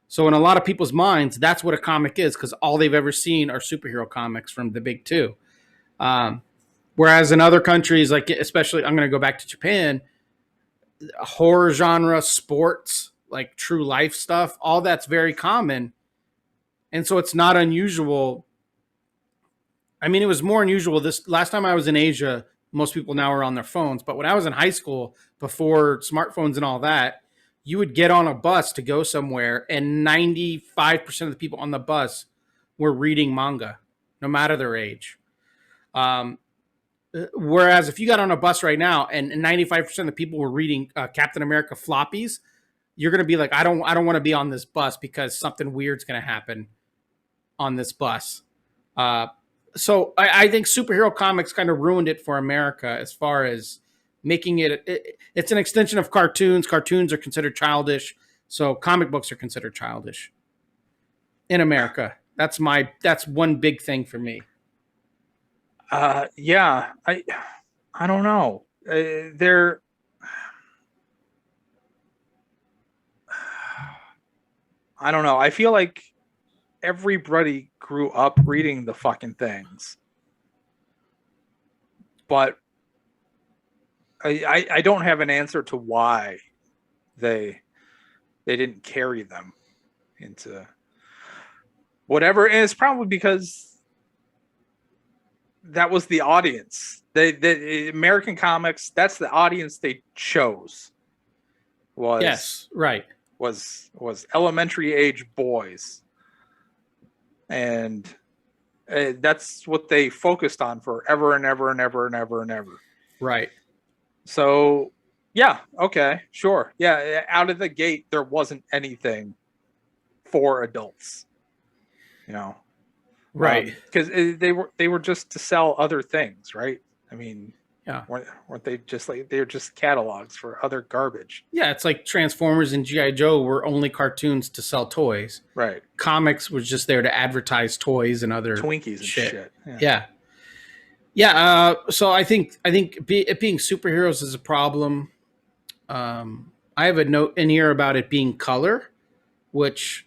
So in a lot of people's minds, that's what a comic is, because all they've ever seen are superhero comics from the big two. Whereas in other countries, like especially, I'm going to go back to Japan, horror genre, sports, like true life stuff, all that's very common. And so it's not unusual. I mean, it was more unusual this last time I was in Asia. Most people now are on their phones. But when I was in high school, before smartphones and all that, you would get on a bus to go somewhere, and 95% of the people on the bus were reading manga, no matter their age. Whereas if you got on a bus right now and 95% of the people were reading Captain America floppies, you're going to be like, I don't want to be on this bus because something weird's going to happen on this bus. So I think superhero comics kind of ruined it for America as far as making it's an extension of cartoons. Cartoons are considered childish, so comic books are considered childish in America. That's one big thing for me. Yeah, I don't know. I don't know. I feel like everybody grew up reading the fucking things, but I don't have an answer to why they didn't carry them into whatever. And it's probably because that was the audience. The American comics, that's the audience they chose. Yes, right. Was elementary age boys. And that's what they focused on forever and ever and ever and ever and ever. Right. So, yeah, okay, sure. Yeah, out of the gate, there wasn't anything for adults, Right. Because they were just to sell other things, right? I mean, yeah, weren't they just like, they were just catalogs for other garbage? Yeah, it's like Transformers and G.I. Joe were only cartoons to sell toys. Right. Comics was just there to advertise toys and other Twinkies and shit. Yeah. So I think it being superheroes is a problem. I have a note in here about it being color, which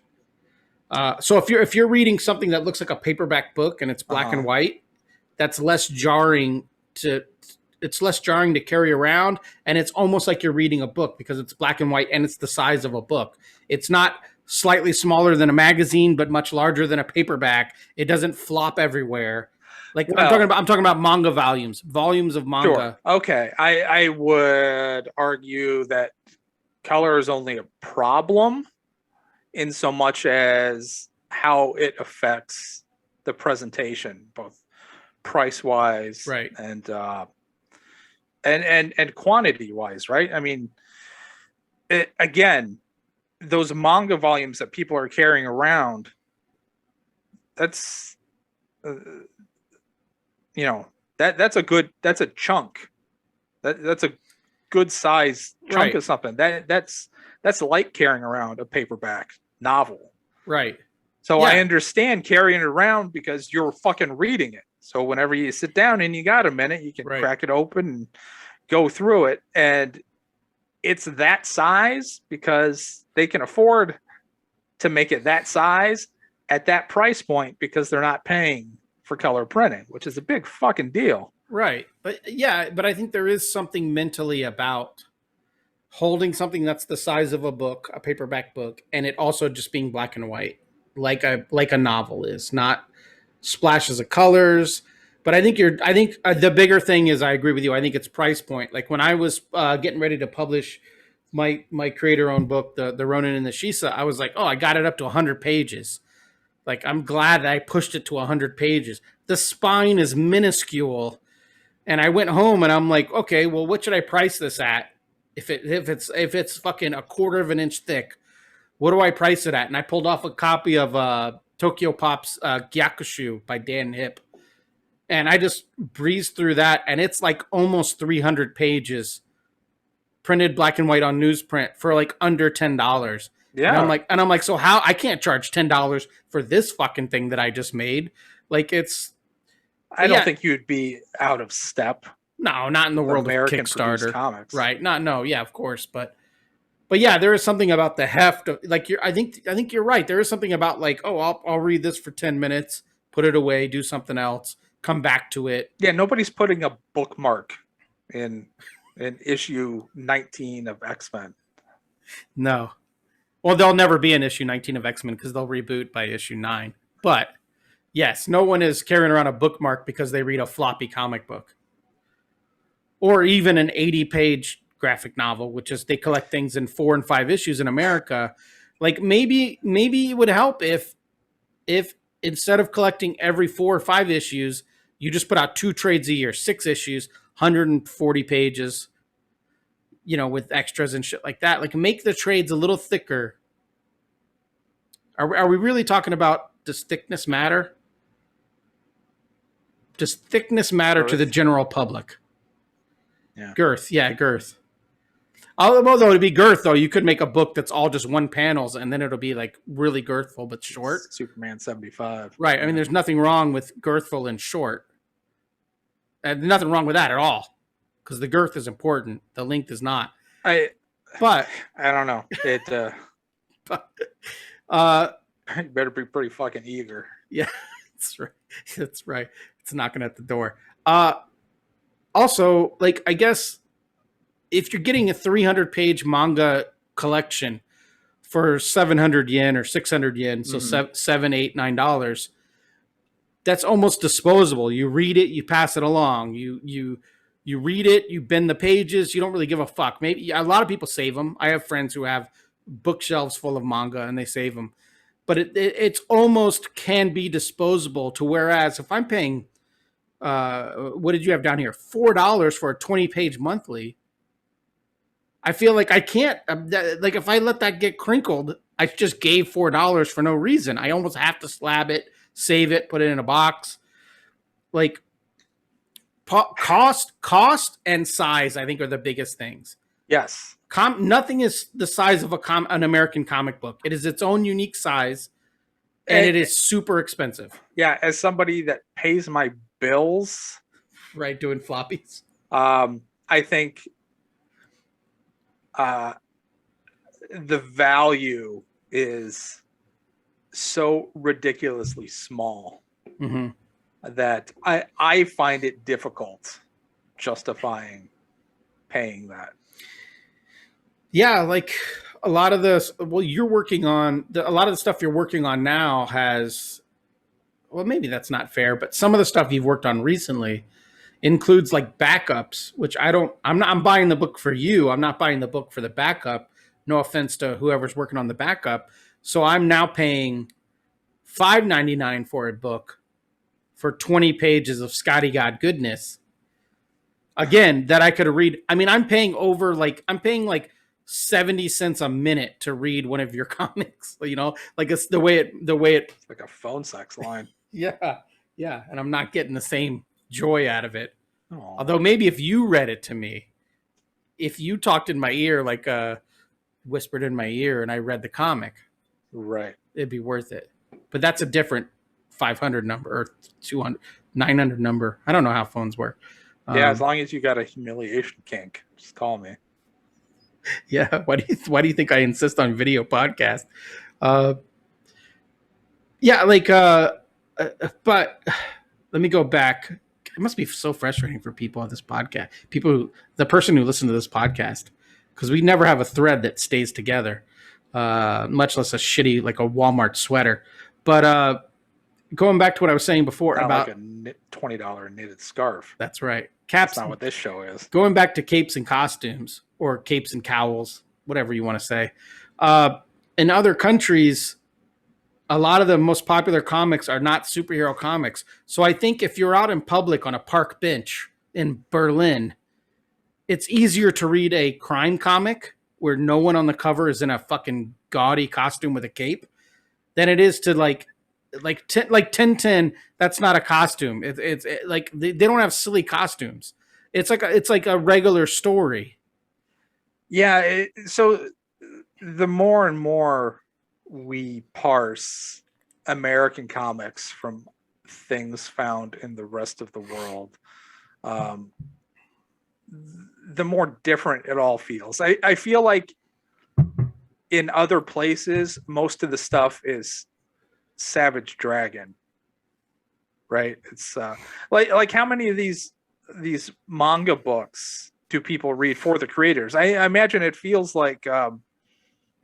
so if you're reading something that looks like a paperback book and it's black and white, that's less jarring to carry around, and it's almost like you're reading a book because it's black and white and it's the size of a book. It's not slightly smaller than a magazine but much larger than a paperback. It doesn't flop everywhere. Like, well, I'm talking about manga volumes of manga. Sure. Okay. I would argue that color is only a problem in so much as how it affects the presentation, both price wise Right. and quantity wise, right? I mean, again, those manga volumes that people are carrying around, that's uh, that's a chunk. That's a good size chunk Right. of something. That's like carrying around a paperback novel. Right. So I Yeah. understand carrying it around because you're fucking reading it. So whenever you sit down and you got a minute, you can Right. crack it open and go through it. And it's that size because they can afford to make it that size at that price point because they're not paying for color printing, which is a big fucking deal. Right. But yeah, but I think there is something mentally about holding something that's the size of a book, a paperback book, and it also just being black and white, like a novel is, not splashes of colors. But I think the bigger thing is, I agree with you. I think it's price point. Like when I was getting ready to publish my creator owned book, the Ronin and the Shisa, I was like, oh, I got it up to 100 pages. Like I'm glad that I pushed it to 100 pages. The spine is minuscule, and I went home and I'm like, okay, well, what should I price this at? If it's fucking a quarter of an inch thick, what do I price it at? And I pulled off a copy of Tokyo Pop's Gyakushu by Dan Hip, and I just breezed through that, and it's like almost 300 pages, printed black and white on newsprint for like under $10. Yeah. And I'm like, so how I can't charge $10 for this fucking thing that I just made? Like it's I don't think you'd be out of step. No, not in the world of Kickstarter. Comics. Right. No, yeah, of course, but yeah, there is something about the heft of, like, I think you're right. There is something about like, oh, I'll read this for 10 minutes, put it away, do something else, come back to it. Yeah, nobody's putting a bookmark in issue 19 of X-Men. No. Well, there'll never be an issue 19 of X-Men because they'll reboot by issue 9. But yes, no one is carrying around a bookmark because they read a floppy comic book. Or even an 80-page graphic novel, which is they collect things in 4 and 5 issues in America. Like maybe it would help if instead of collecting every 4 or 5 issues, you just put out 2 trades a year, 6 issues, 140 pages, with extras and shit like that. Like make the trades a little thicker. Are we really talking about, does thickness matter? Does thickness matter to the general public? Yeah. Girth. Although to be girth, though, you could make a book that's all just one panels, and then it'll be like really girthful but short. Superman 75. Right. I mean, there's nothing wrong with girthful and short. And nothing wrong with that at all, because the girth is important. The length is not. But I don't know. It. You better be pretty fucking eager. Yeah, that's right. That's right. It's knocking at the door. Also, like, I guess if you're getting a 300-page manga collection for 700 yen or 600 yen, so $7, $8, $9, that's almost disposable. You read it, you pass it along. You read it, you bend the pages. You don't really give a fuck. Maybe a lot of people save them. I have friends who have bookshelves full of manga and they save them. But it's almost can be disposable. To whereas if I'm paying, what did you have down here? $4 for a 20-page monthly. I feel like I can't. Like if I let that get crinkled, I just gave $4 for no reason. I almost have to slab it, save it, put it in a box. Like cost and size, I think, are the biggest things. Yes. Nothing is the size of an American comic book. It is its own unique size, and it is super expensive. Yeah, as somebody that pays my bills, right, doing floppies, I think the value is so ridiculously small that I find it difficult justifying paying that. Yeah, like a lot of this, you're working on, a lot of the stuff you're working on now has, well, maybe that's not fair, but some of the stuff you've worked on recently includes like backups, which I'm buying the book for you. I'm not buying the book for the backup. No offense to whoever's working on the backup, So I'm now paying $5.99 for a book for 20 pages of Scotty God goodness. Again, that I could read. I mean, I'm paying like 70 cents a minute to read one of your comics, like it's the way it It's like a phone sex line. yeah. Yeah, and I'm not getting the same joy out of it. Aww. Although maybe if you read it to me, if you talked in my ear, like whispered in my ear, and I read the comic, right, it'd be worth it. But that's a different 500 number or 200, 900 number. I don't know how phones work. Yeah, as long as you got a humiliation kink, just call me. Yeah, why do you think I insist on video podcast? Yeah, like but let me go back. It must be so frustrating for people on this podcast. The person who listens to this podcast, because we never have a thread that stays together, much less a shitty like a Walmart sweater. But going back to what I was saying before Not about like a $20 knitted scarf. That's right. Caps. That's not what this show is. Going back to capes and costumes, or capes and cowls, whatever you want to say. In other countries, a lot of the most popular comics are not superhero comics. So I think if you're out in public on a park bench in Berlin, it's easier to read a crime comic where no one on the cover is in a fucking gaudy costume with a cape than it is to like Tintin. That's not a costume. It's like they don't have silly costumes. It's like a regular story. Yeah. So the more and more we parse American comics from things found in the rest of the world, the more different it all feels. I feel like in other places, most of the stuff is Savage Dragon, right? It's like how many of these manga books do people read for the creators? I imagine it feels like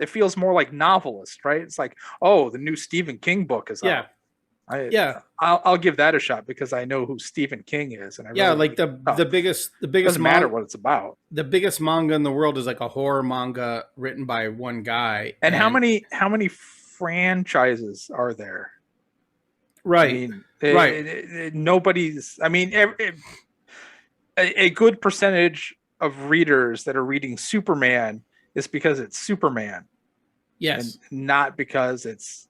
it feels more like novelist, right? It's like, oh, the new Stephen King book is out. I'll give that a shot because I know who Stephen King is, and I really like the biggest doesn't matter what it's about. The biggest manga in the world is like a horror manga written by one guy. And how many franchises are there? Right, I mean, nobody's. I mean, a good percentage of readers that are reading Superman is because it's Superman. Yes, and not because it's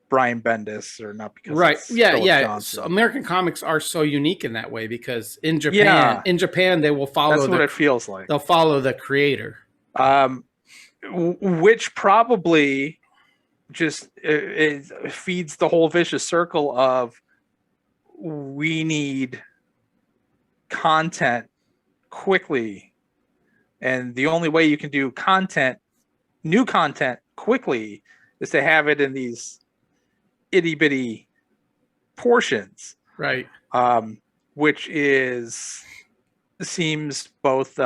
Brian Bendis or not because it's Philip Johnson. So American comics are so unique in that way because in Japan they will follow. That's what it feels like. They'll follow the creator, which probably just it feeds the whole vicious circle of we need content quickly, and the only way you can do new content quickly is to have it in these itty bitty portions, right? Which seems both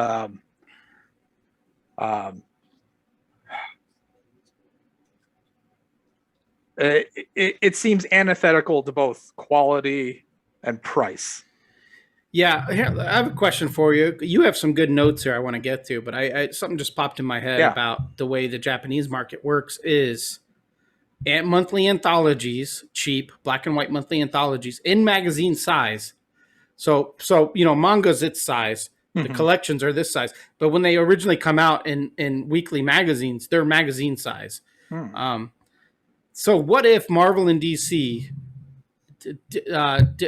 it seems antithetical to both quality and price. Yeah, here, I have a question for you. You have some good notes here I want to get to, but I something just popped in my head about the way the Japanese market works is monthly anthologies, cheap black and white monthly anthologies in magazine size. So manga's its size, the collections are this size, but when they originally come out in weekly magazines, they're magazine size. So what if Marvel and DC?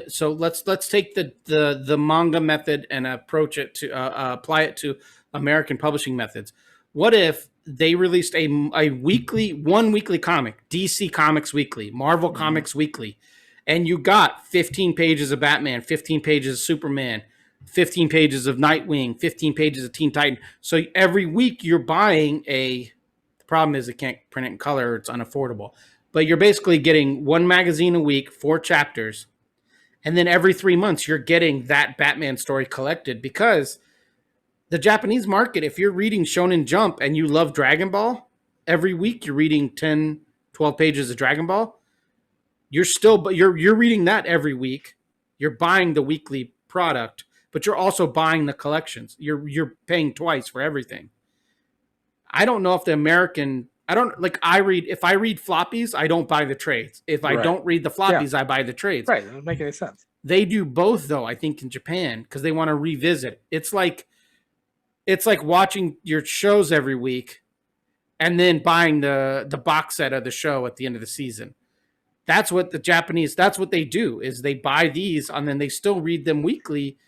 So let's take the manga method and approach it to apply it to American publishing methods. What if they released a weekly comic, DC Comics Weekly, Marvel Comics Weekly, and you got 15 pages of Batman, 15 pages of Superman, 15 pages of Nightwing, 15 pages of Teen Titan. So every week you're buying the problem is it can't print it in color, it's unaffordable. But you're basically getting one magazine a week, 4 chapters, and then every 3 months you're getting that Batman story collected because the Japanese market, if you're reading Shonen Jump and you love Dragon Ball, every week you're reading 10, 12 pages of Dragon Ball. You're reading that every week. You're buying the weekly product, but you're also buying the collections. You're paying twice for everything. I don't know if the American I don't like if I read floppies, I don't buy the trades. If I Right. don't read the Yeah. floppies, I buy the trades. Right. It doesn't make any sense. They do both though, I think in Japan because they want to revisit. It's like watching your shows every week and then buying the box set of the show at the end of the season. That's what the Japanese that's what they do is they buy these and then they still read them weekly.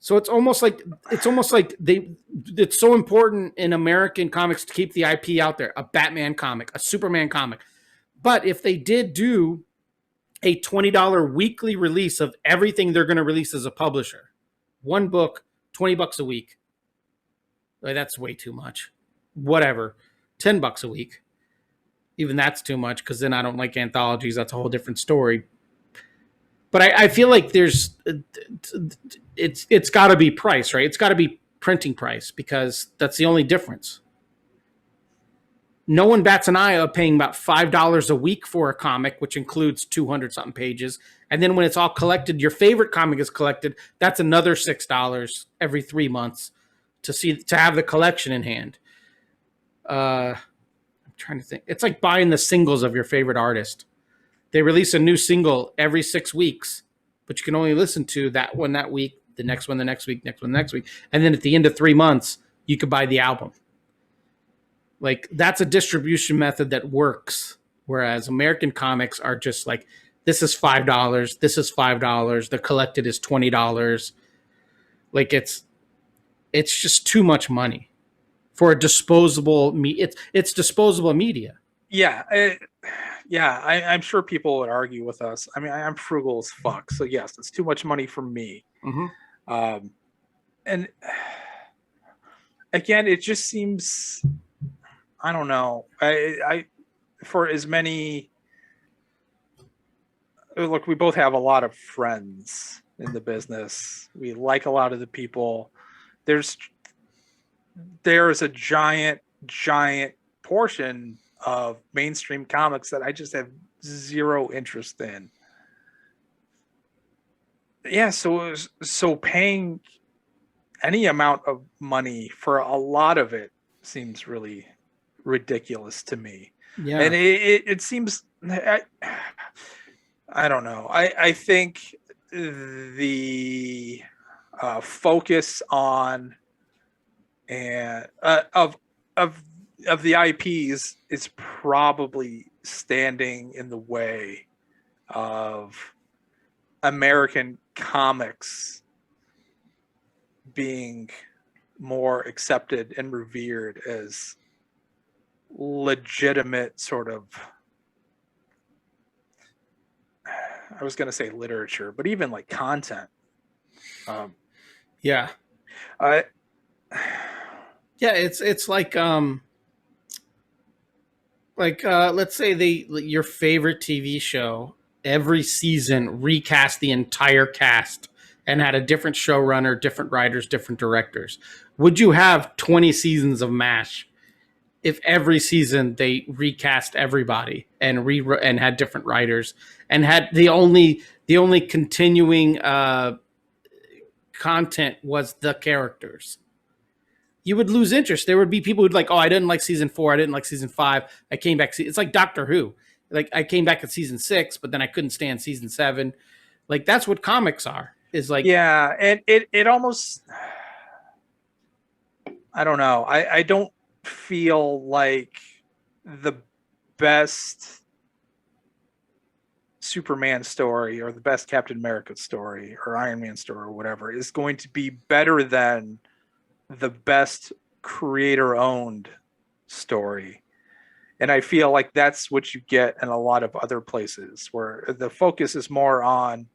So it's almost like it's so important in American comics to keep the IP out there. A Batman comic, a Superman comic. But if they did do a $20 weekly release of everything they're going to release as a publisher, one book, $20 a week. Like, that's way too much. Whatever. $10 a week. Even that's too much because then I don't like anthologies. That's a whole different story. But I feel like it's got to be price, right? It's got to be printing price because that's the only difference. No one bats an eye of paying about $5 a week for a comic, which includes 200 something pages. And then when it's all collected, your favorite comic is collected. That's another $6 every 3 months to have the collection in hand. I'm trying to think. It's like buying the singles of your favorite artist. They release a new single every 6 weeks, but you can only listen to that one that week, the next one the next week, next one the next week. And then at the end of 3 months, you could buy the album. Like, that's a distribution method that works. Whereas American comics are just like, this is $5, this is $5, the collected is $20. Like, it's just too much money for a disposable it's disposable media. Yeah. I'm sure people would argue with us. I mean, I'm frugal as fuck. So yes, it's too much money for me. Mm-hmm. And again, it just seems, I don't know. I for as many, look, we both have a lot of friends in the business. We like a lot of the people. There's a giant portion of mainstream comics that I just have zero interest in. Yeah, so paying any amount of money for a lot of it seems really ridiculous to me. Yeah. And it seems, I don't know. I think the focus on and of the IPs is probably standing in the way of American comics being more accepted and revered as legitimate sort of, I was going to say literature, but even like content. Yeah. Yeah, it's like let's say your favorite TV show every season recast the entire cast and had a different showrunner, different writers, different directors. Would you have 20 seasons of MASH if every season they recast everybody and and had different writers and had the only continuing content was the characters? You would lose interest. There would be people who'd like, oh, I didn't like season 4. I didn't like season 5. I came back. It's like Doctor Who. Like, I came back at season 6, but then I couldn't stand season 7. Like, that's what comics are. Is like, yeah, and it almost, I don't know. I don't feel like the best Superman story or the best Captain America story or Iron Man story or whatever is going to be better than the best creator-owned story. And I feel like that's what you get in a lot of other places where the focus is more on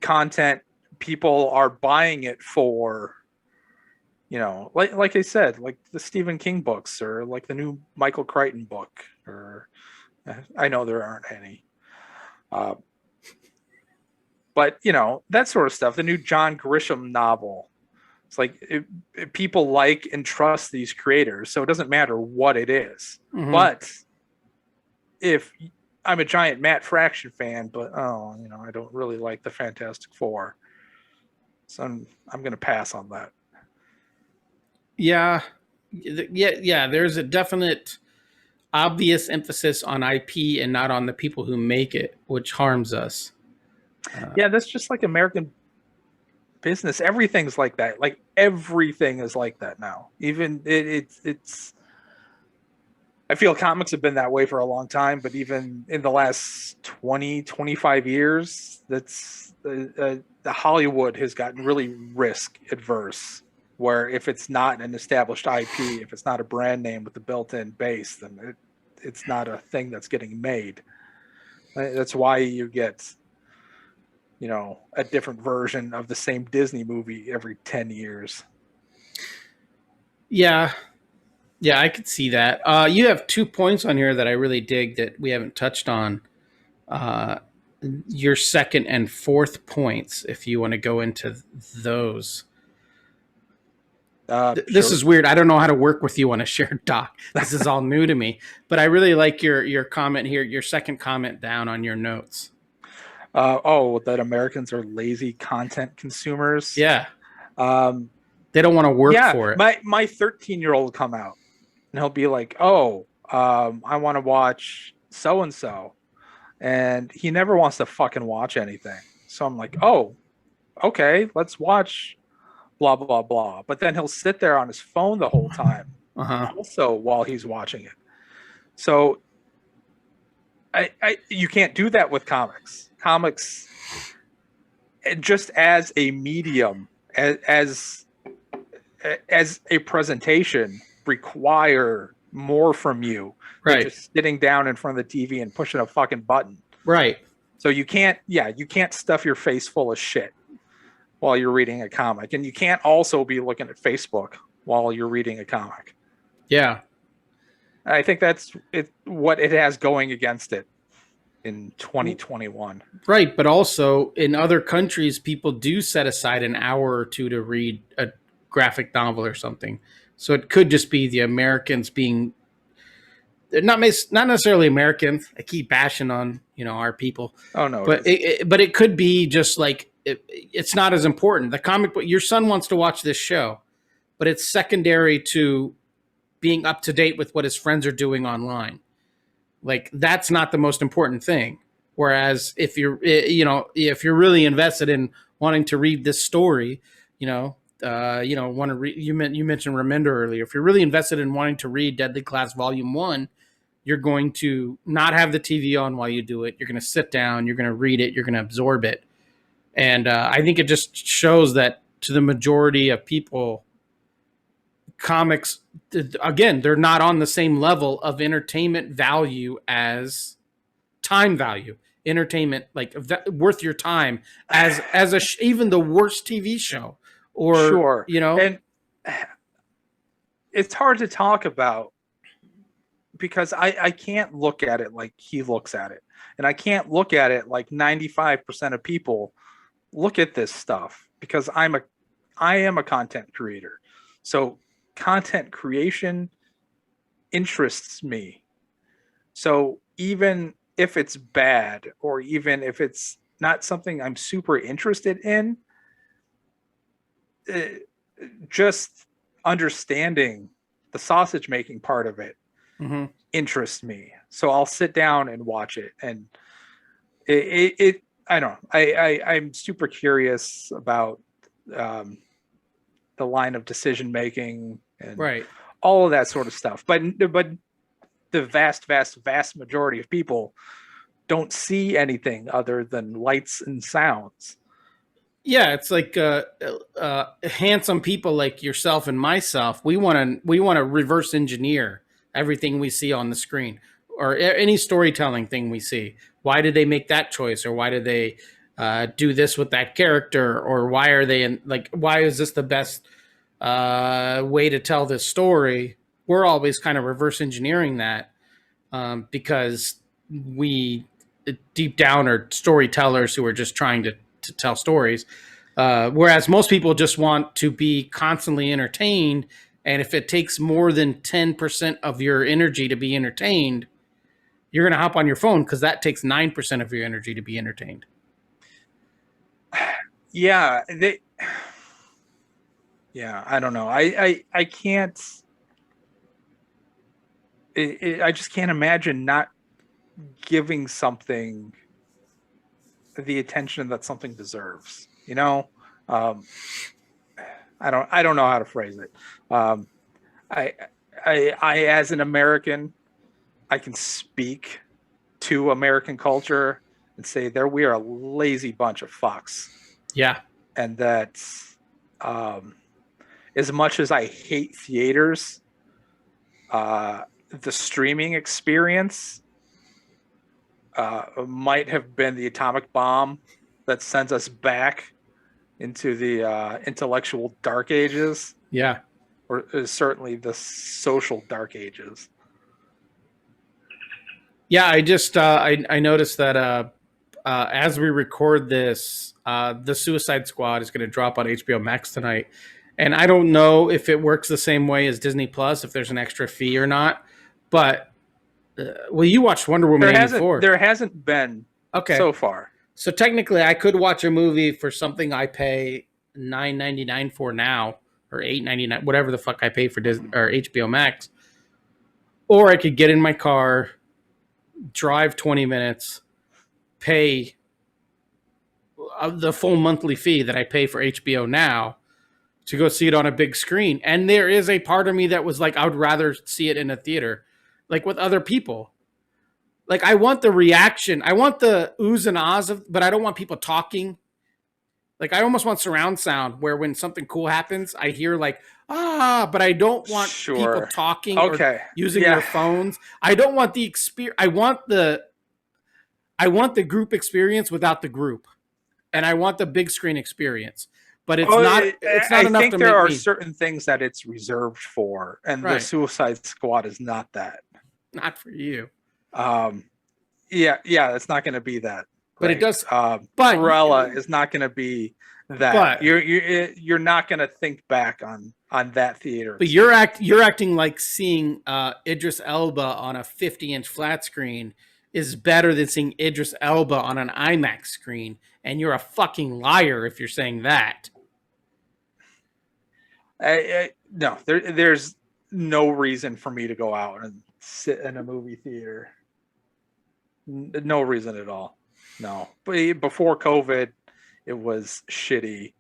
content. People are buying it for, you know, like I said, like the Stephen King books or like the new Michael Crichton book, or I know there aren't any. But, you know, that sort of stuff, the new John Grisham novel. It's like people like and trust these creators, so it doesn't matter what it is. Mm-hmm. But if I'm a giant Matt Fraction fan, but you know, I don't really like the Fantastic Four, so I'm going to pass on that. Yeah. There's a definite. obvious emphasis on IP and not on the people who make it, which harms us. Yeah, that's just like American business. Everything's like that. Like everything is like that now. Even it's. I feel comics have been that way for a long time, but even in the last 20, 25 years, that's the Hollywood has gotten really risk adverse. Where if it's not an established IP, if it's not a brand name with the built-in base, then it's not a thing that's getting made. That's why you get, a different version of the same Disney movie every 10 years. Yeah. Yeah, I could see that. You have 2 points on here that I really dig that we haven't touched on. Uh, your second and fourth points, if you want to go into those. This Sure. is weird. I don't know how to work with you on a shared doc. This is all new to me. But I really like your comment here, your second comment down on your notes. That Americans are lazy content consumers. Yeah. Um, They don't want to work for it. my 13-year-old will come out and he'll be like, "Oh, I want to watch so and so," and he never wants to fucking watch anything. So I'm like, "Oh, okay, let's watch blah blah blah." But then he'll sit there on his phone the whole time, Uh-huh. also while he's watching it. So you can't do that with comics. Comics, just as a medium, as a presentation, require more from you than just sitting down in front of the TV and pushing a fucking button. Right. So you can't stuff your face full of shit while you're reading a comic, and you can't also be looking at Facebook while you're reading a comic. Yeah. I think that's what it has going against it in 2021. Right, but also in other countries, people do set aside an hour or two to read a graphic novel or something. So it could just be the Americans being not necessarily Americans. I keep bashing on our people. Oh no, but it could be just like it's not as important. The comic book, your son wants to watch this show, but it's secondary to being up to date with what his friends are doing online. Like that's not the most important thing. Whereas if you're really invested in wanting to read this story, want to read. You mentioned Remender earlier. If you're really invested in wanting to read Deadly Class Volume 1, you're going to not have the TV on while you do it. You're going to sit down. You're going to read it. You're going to absorb it. And I think it just shows that to the majority of people, comics, again, they're not on the same level of entertainment value as time value. Entertainment, like worth your time as even the worst TV show, or sure, and it's hard to talk about because I can't look at it like he looks at it, and I can't look at it like 95% of people look at this stuff, because I am a content creator. So content creation interests me. So even if it's bad, or even if it's not something I'm super interested in, just understanding the sausage making part of it interests me. So I'll sit down and watch it. And I don't know. I'm super curious about the line of decision making and all of that sort of stuff. But the vast majority of people don't see anything other than lights and sounds. Yeah, it's like handsome people like yourself and myself. We want to reverse engineer everything we see on the screen, or any storytelling thing we see. Why did they make that choice, or why did they do this with that character, or why are they why is this the best way to tell this story? We're always kind of reverse engineering that because we deep down are storytellers who are just trying to tell stories. Whereas most people just want to be constantly entertained. And if it takes more than 10% of your energy to be entertained, you're going to hop on your phone, because that takes 9% of your energy to be entertained. Yeah. I don't know. I can't. I just can't imagine not giving something the attention that something deserves. Um, I don't know how to phrase it. Um, I, as an American, I can speak to American culture and say we are a lazy bunch of fucks. Yeah. And that, as much as I hate theaters, the streaming experience might have been the atomic bomb that sends us back into the intellectual dark ages. Yeah. Or certainly the social dark ages. Yeah, I just I noticed that as we record this, the Suicide Squad is going to drop on HBO Max tonight, and I don't know if it works the same way as Disney Plus, if there's an extra fee or not. But well, you watched Wonder Woman 84. There hasn't been so far. So technically, I could watch a movie for something I pay $9.99 for now, or $8.99, whatever the fuck I pay for Disney or HBO Max, or I could get in my car, drive 20 minutes, pay the full monthly fee that I pay for HBO now to go see it on a big screen. And there is a part of me that was like, I would rather see it in a theater, like with other people. Like, I want the reaction. I want the oohs and ahs but I don't want people talking. Like, I almost want surround sound where when something cool happens, I hear like, but I don't want people talking or using their phones. I don't want the experience. I want the group experience without the group. And I want the big screen experience. But it's not enough to make me. I think there are certain things that it's reserved for, and the Suicide Squad is not that. Not for you. Yeah, it's not going to be that. But it does. But Cruella is not going to be that. But you're not going to think back on that theater. But you're acting like seeing Idris Elba on a 50-inch flat screen is better than seeing Idris Elba on an IMAX screen, and you're a fucking liar if you're saying that. No, there's no reason for me to go out and sit in a movie theater. No reason at all. No. But before COVID, it was shitty.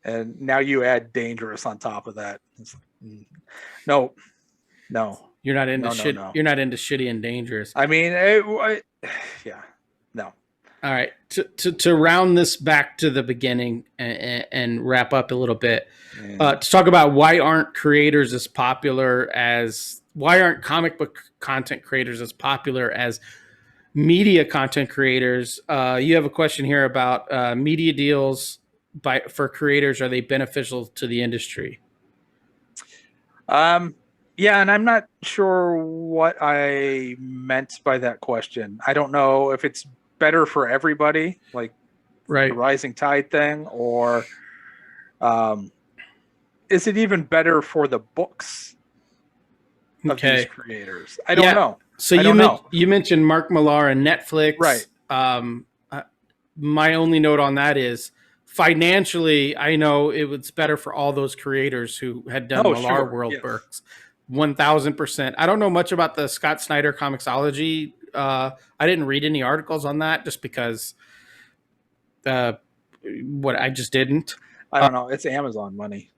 And now you add dangerous on top of that. No. You're not into shit. No. You're not into shitty and dangerous. I mean, yeah. No. All right. To round this back to the beginning and wrap up a little bit, to talk about why aren't comic book content creators as popular as media content creators. You have a question here about media deals for creators. Are they beneficial to the industry? Yeah, and I'm not sure what I meant by that question. I don't know if it's better for everybody, like the rising tide thing, or is it even better for the books of these creators? I don't know. So you mentioned Mark Millar and Netflix. Right. My only note on that is financially, I know it was better for all those creators who had done Millar World books. 1,000%. I don't know much about the Scott Snyder Comixology. I didn't read any articles on that just because I just didn't. I don't know. It's Amazon money.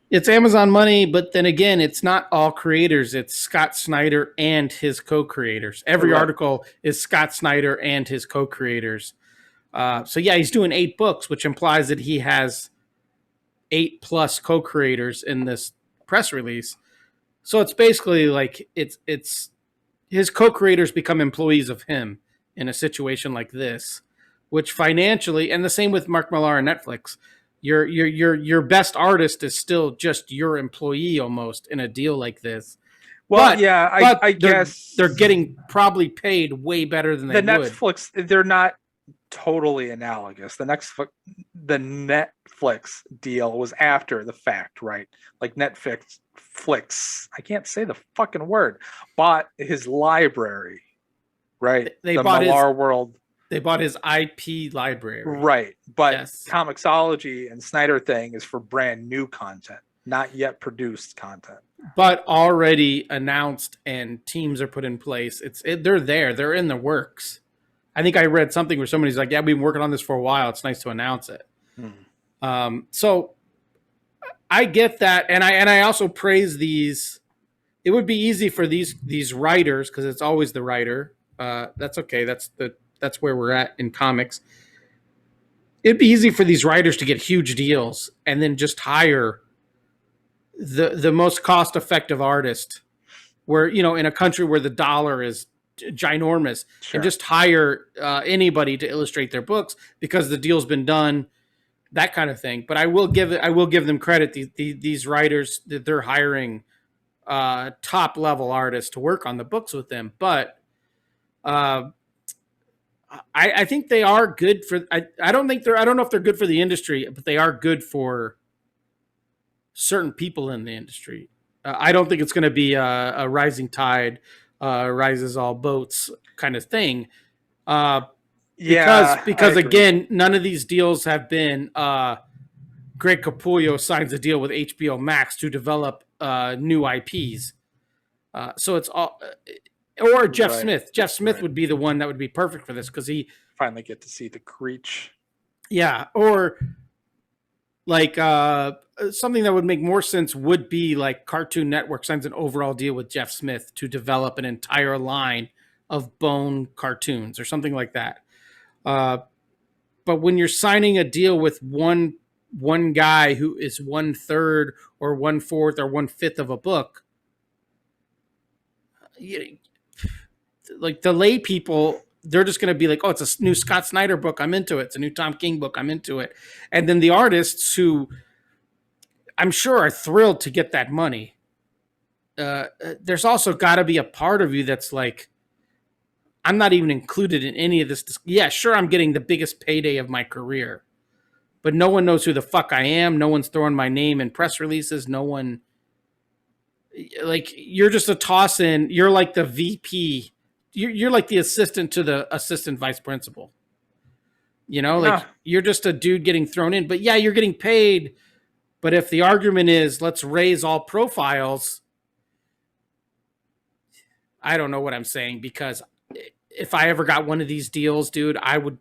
It's Amazon money, but then again, it's not all creators. It's Scott Snyder and his co-creators. Every article is Scott Snyder and his co-creators. So yeah, he's doing 8 books, which implies that he has 8+ co-creators in this press release. So it's basically like it's his co-creators become employees of him in a situation like this, which financially, and the same with Mark Millar and Netflix, your best artist is still just your employee almost in a deal like this. Well, I guess they're getting probably paid way better than they would. Netflix, they're not totally analogous. The Netflix deal was after the fact, right? Like Netflix, I can't say the fucking word, bought his library, right? They bought Millar World. They bought his IP library. Right. But Comixology and Snyder thing is for brand new content. not yet produced content. but already announced and teams are put in place. They're there. They're in the works. I think I read something where somebody's like, "Yeah, we've been working on this for a while. It's nice to announce it." So I get that, and I also praise these. It would be easy for these writers, because it's always the writer. That's okay. That's where we're at in comics. It'd be easy for these writers to get huge deals and then just hire the most cost effective artist, where, you know, in a country where the dollar is ginormous, Sure. and just hire anybody to illustrate their books because the deal's been done, that kind of thing. But I will give them credit. These writers, they're hiring top level artists to work on the books with them. But I think they are good for. I don't know if they're good for the industry, but they are good for certain people in the industry. I don't think it's going to be a rising tide rises all boats kind of thing. Because again, none of these deals have been. Greg Capullo signs a deal with HBO Max to develop new IPs. So it's all, or Jeff Smith. Jeff Smith would be the one that would be perfect for this, because he finally get to see the Creech. Yeah, or like something that would make more sense would be like Cartoon Network signs an overall deal with Jeff Smith to develop an entire line of Bone cartoons or something like that. But when you're signing a deal with one guy who is 1/3 or 1/4 or 1/5 of a book, like the lay people, they're just going to be like, oh, it's a new Scott Snyder book, I'm into it. It's a new Tom King book, I'm into it. And then the artists, who I'm sure are thrilled to get that money, there's also got to be a part of you that's like, I'm not even included in any of this. Yeah, sure, I'm getting the biggest payday of my career, but no one knows who the fuck I am. No one's throwing my name in press releases. No one, like, you're just a toss in. You're like the VP. You're like the assistant to the assistant vice principal. You know, like, you're just a dude getting thrown in. But yeah, you're getting paid. But if the argument is let's raise all profiles, I don't know what I'm saying, because if I ever got one of these deals, dude, I would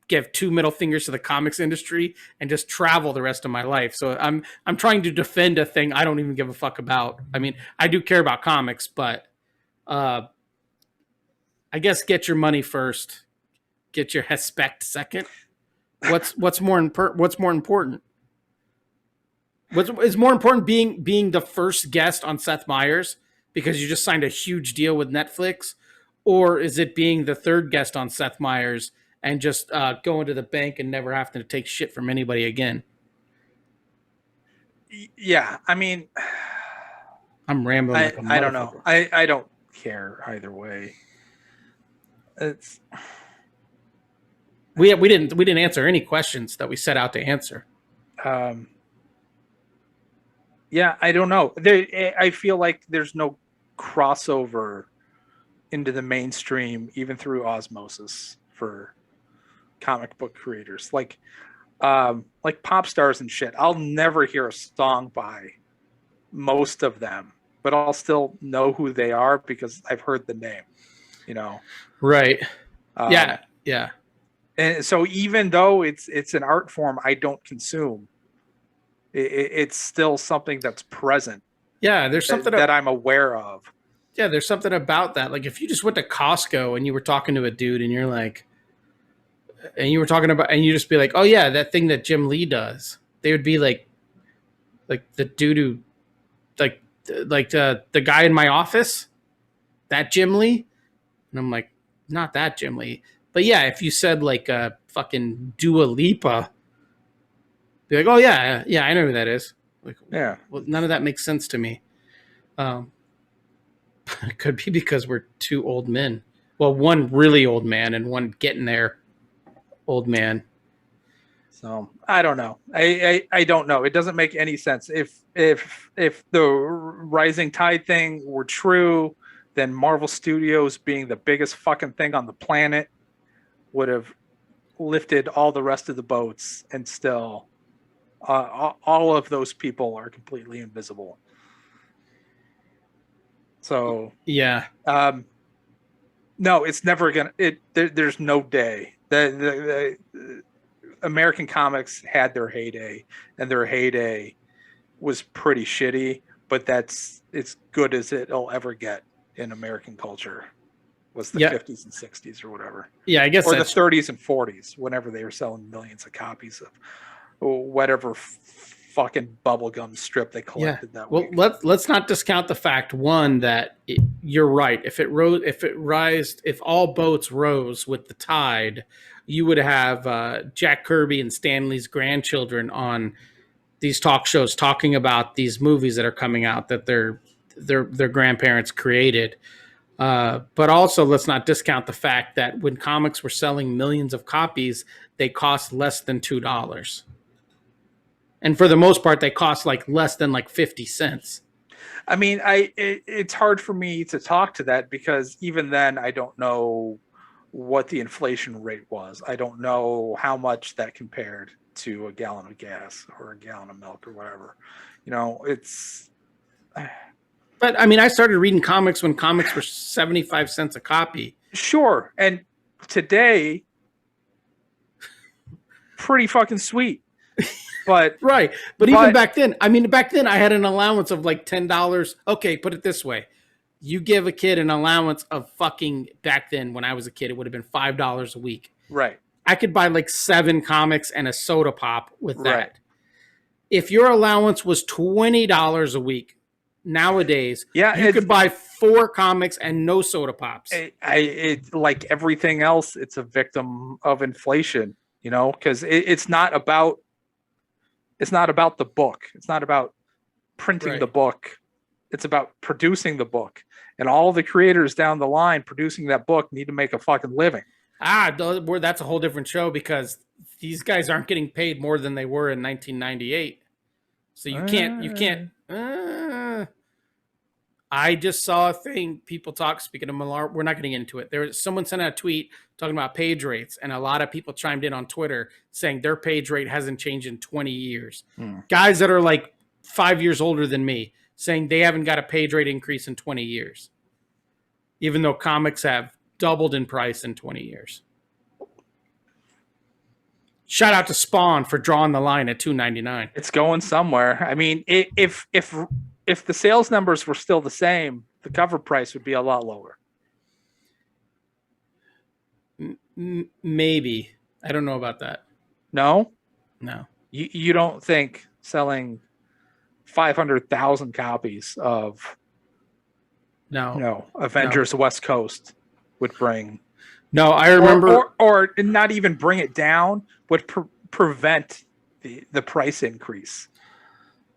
give 2 middle fingers to the comics industry and just travel the rest of my life. So I'm trying to defend a thing I don't even give a fuck about. I mean, I do care about comics, but I guess get your money first, get your respect second. What's more important? Is more important being the first guest on Seth Myers because you just signed a huge deal with Netflix, or is it being the third guest on Seth Myers and just going to the bank and never having to take shit from anybody again? Yeah, I mean, I'm rambling. I don't know. I don't care either way. It's we didn't answer any questions that we set out to answer. Yeah, I don't know. I feel like there's no crossover into the mainstream, even through osmosis, for comic book creators. Like pop stars and shit. I'll never hear a song by most of them, but I'll still know who they are because I've heard the name, you know? Right. Yeah. And so even though it's an art form I don't consume, it's still something that's present. Yeah, there's something that I'm aware of. Yeah, there's something about that. Like, if you just went to Costco and you were talking to a dude and you're like, and you were talking about, and you just be like, oh yeah, that thing that Jim Lee does. They would be like the dude who, like the guy in my office, that Jim Lee. And I'm like, not that Jim Lee. But yeah, if you said like fucking Dua Lipa, be like, oh yeah, I know who that is. Like, yeah. Well, none of that makes sense to me. It could be because we're two old men. Well, one really old man and one getting there old man. So I don't know. I don't know. It doesn't make any sense. If the rising tide thing were true, then Marvel Studios being the biggest fucking thing on the planet would have lifted all the rest of the boats, and still all of those people are completely invisible. So Yeah. no, it's never gonna. There's no day. The American comics had their heyday, and their heyday was pretty shitty. But that's as good as it'll ever get in American culture. Was the 50s and 60s or whatever. Yeah, I guess or the 30s and 40s, whenever they were selling millions of copies of whatever fucking bubblegum strip they collected that week. Well, let's not discount the fact, one, that you're right. If all boats rose with the tide, you would have Jack Kirby and Stan Lee's grandchildren on these talk shows talking about these movies that are coming out that their grandparents created. But also, let's not discount the fact that when comics were selling millions of copies, they cost less than $2. And for the most part, they cost like less than like 50 cents. I mean, it's hard for me to talk to that because even then, I don't know what the inflation rate was. I don't know how much that compared to a gallon of gas or a gallon of milk or whatever. You know, it's. But I mean, I started reading comics when comics were 75 cents a copy. Sure. And today, pretty fucking sweet. But right. But even back then, I had an allowance of like $10. Okay, put it this way. You give a kid an allowance of fucking, back then when I was a kid, it would have been $5 a week. Right. I could buy like 7 comics and a soda pop with that. Right. If your allowance was $20 a week, nowadays, you could buy 4 comics and no soda pops. It like everything else, it's a victim of inflation, you know, because it's not about the book. It's not about printing the book. It's about producing the book. And all the creators down the line producing that book need to make a fucking living. That's a whole different show because these guys aren't getting paid more than they were in 1998. So you can't. I just saw a thing. People talk. Speaking of Millar, we're not getting into it. Someone sent out a tweet talking about page rates, and a lot of people chimed in on Twitter saying their page rate hasn't changed in 20 years. Guys that are like 5 years older than me saying they haven't got a page rate increase in 20 years, even though comics have doubled in price in 20 years. Shout out to Spawn for drawing the line at $2.99. It's going somewhere. I mean, if the sales numbers were still the same, the cover price would be a lot lower. Maybe. I don't know about that. No? No. You don't think selling 500,000 copies of Avengers West Coast would bring... No, I remember... Or not even bring it down, would prevent the price increase.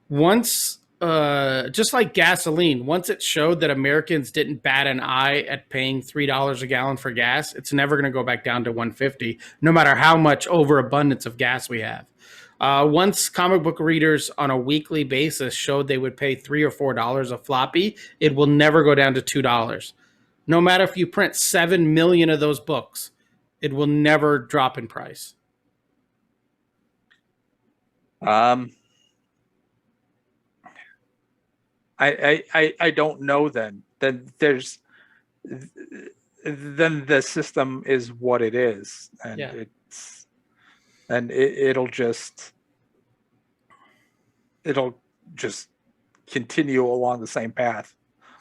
Once... just like gasoline, once it showed that Americans didn't bat an eye at paying $3 a gallon for gas, it's never going to go back down to $1.50, no matter how much overabundance of gas we have. Once comic book readers on a weekly basis showed they would pay $3 or $4 a floppy, it will never go down to $2. No matter if you print 7 million of those books, it will never drop in price. I don't know then. Then the system is what it is. And it'll just continue along the same path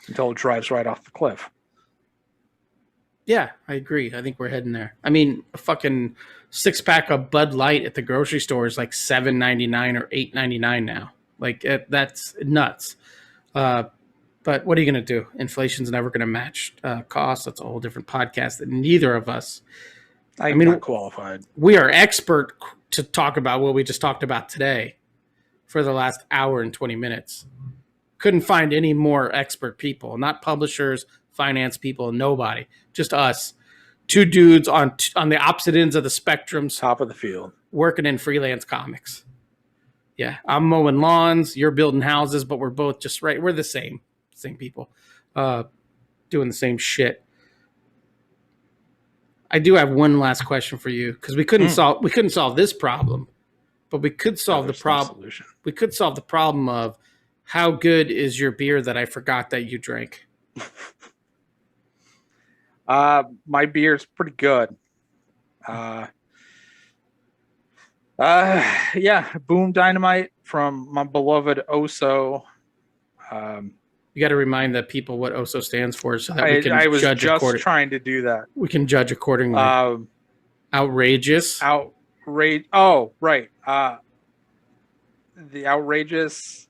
until it drives right off the cliff. Yeah, I agree. I think we're heading there. I mean, a fucking 6-pack of Bud Light at the grocery store is like $7.99 or $8.99 now. Like that's nuts. But what are you going to do? Inflation's never going to match cost. That's a whole different podcast that neither of us. I'm not qualified. We are expert to talk about what we just talked about today for the last hour and 20 minutes. Couldn't find any more expert people, not publishers, finance people, nobody, just us. 2 dudes on the opposite ends of the spectrum. Top of the field. Working in freelance comics. Yeah, I'm mowing lawns, you're building houses, but we're both just right. We're the same people, doing the same shit. I do have one last question for you because we couldn't solve this problem. But we could solve the there's no problem. solution. We could solve the problem of how good is your beer that I forgot that you drank. My beer's pretty good. Yeah, Boom Dynamite from my beloved Oso. You got to remind the people what OSO stands for, so that we can I was judge just accordingly. trying to do that. We can judge accordingly. Outrageous. Oh, right. The outrageous.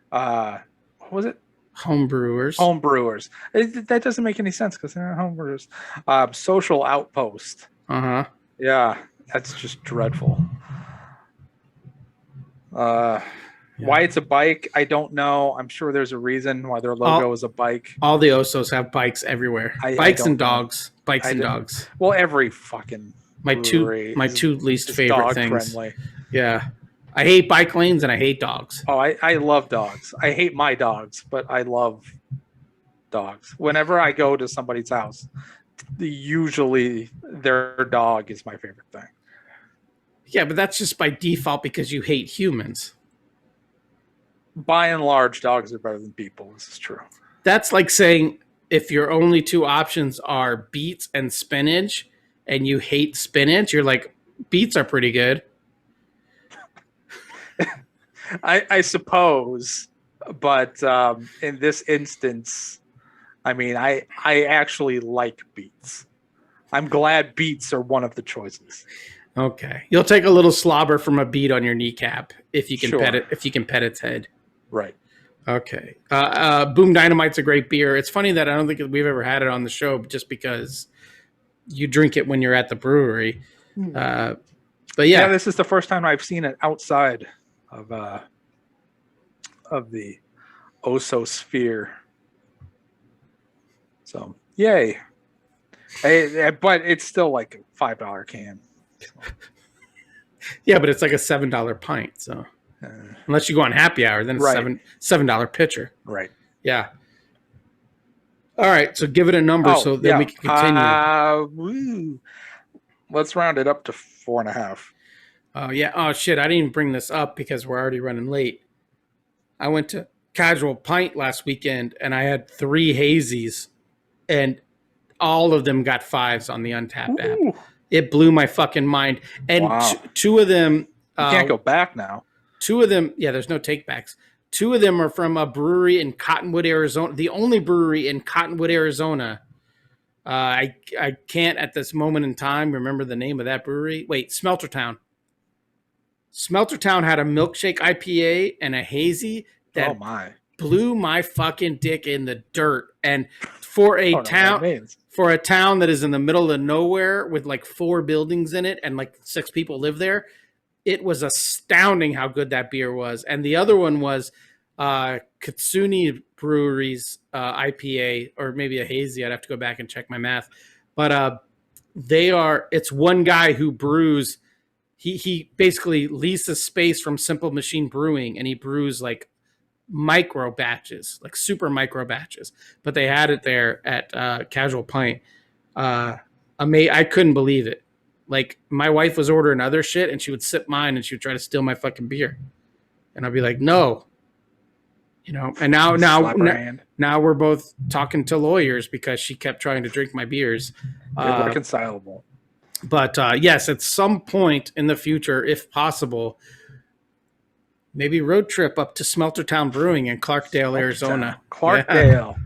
What was it? Homebrewers. Homebrewers. That doesn't make any sense because they're not homebrewers. Social Outpost. Yeah, that's just dreadful. Why it's a bike, I don't know. I'm sure there's a reason why their logo is a bike. All the Osos have bikes everywhere. Bikes and dogs. Bikes and dogs. Well, every fucking my two least favorite dog things. Friendly. Yeah. I hate bike lanes and I hate dogs. Oh, I love dogs. I hate my dogs, but I love dogs. Whenever I go to somebody's house, usually their dog is my favorite thing. Yeah, but that's just by default because you hate humans. By and large, dogs are better than people. This is true. That's like saying if your only two options are beets and spinach and you hate spinach, you're like, beets are pretty good. I suppose, but in this instance, I mean, I actually like beets. I'm glad beets are one of the choices. Okay, you'll take a little slobber from a beet on your kneecap if you can Sure. pet it. If you can pet its head. Right. Okay. Boom Dynamite's a great beer. It's funny that I don't think we've ever had it on the show, just because you drink it when you're at the brewery. But yeah, this is the first time I've seen it outside of the Oso sphere. So yay! But it's still like a $5 can. Yeah, but it's like a $7 pint. So unless you go on happy hour, then it's $7 pitcher. Right. Yeah. All right. So give it a number so then we can continue. Let's round it up to 4.5. Oh yeah. Oh shit. I didn't even bring this up because we're already running late. I went to Casual Pint last weekend and I had 3 hazies and all of them got 5s on the Untapped app. It blew my fucking mind. And two of them... You can't go back now. 2 of them... Yeah, there's no takebacks. 2 of them are from a brewery in Cottonwood, Arizona. The only brewery in Cottonwood, Arizona. I can't at this moment in time remember the name of that brewery. Wait, Smeltertown. Smeltertown had a milkshake IPA and a hazy that blew my fucking dick in the dirt. And for a town that is in the middle of nowhere with like 4 buildings in it and like 6 people live there, it was astounding how good that beer was. And the other one was Katsuni Brewery's IPA, or maybe a hazy. I'd have to go back and check my math. But it's one guy who brews. He basically leases space from Simple Machine Brewing, and he brews like micro batches, like super micro batches. But they had it there at Casual Pint. I couldn't believe it. Like, my wife was ordering other shit, and she would sip mine, and she would try to steal my fucking beer, and I'd be like, no. You know, and now we're both talking to lawyers because she kept trying to drink my beers. Irreconcilable. But yes, at some point in the future, if possible, maybe road trip up to Smeltertown Brewing in Clarkdale, Arizona. Clarkdale.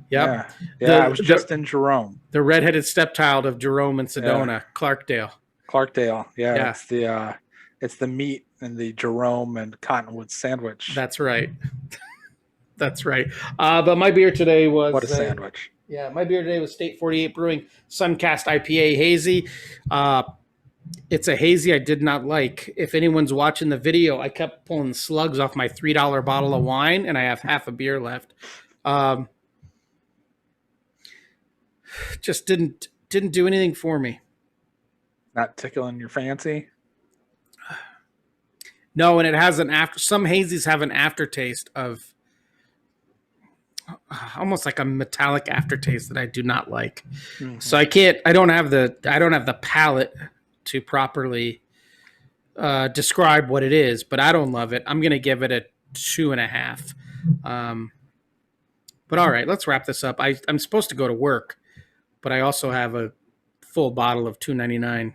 Yep. Yeah, I was just in Jerome. The redheaded stepchild of Jerome and Sedona, Clarkdale. Yeah. It's the meat in the Jerome and Cottonwood sandwich. That's right. That's right. But my beer today was... What a sandwich. Yeah, my beer today was State 48 Brewing Suncast IPA Hazy. It's a hazy I did not like. If anyone's watching the video, I kept pulling slugs off my $3 bottle of wine, and I have half a beer left. Just didn't do anything for me. Not tickling your fancy? No, and it has some hazies have an aftertaste of almost like a metallic aftertaste that I do not like. Mm-hmm. So I don't have the palate to properly describe what it is, but I don't love it. I'm going to give it a 2.5. But all right, let's wrap this up. I'm supposed to go to work, but I also have a full bottle of $2.99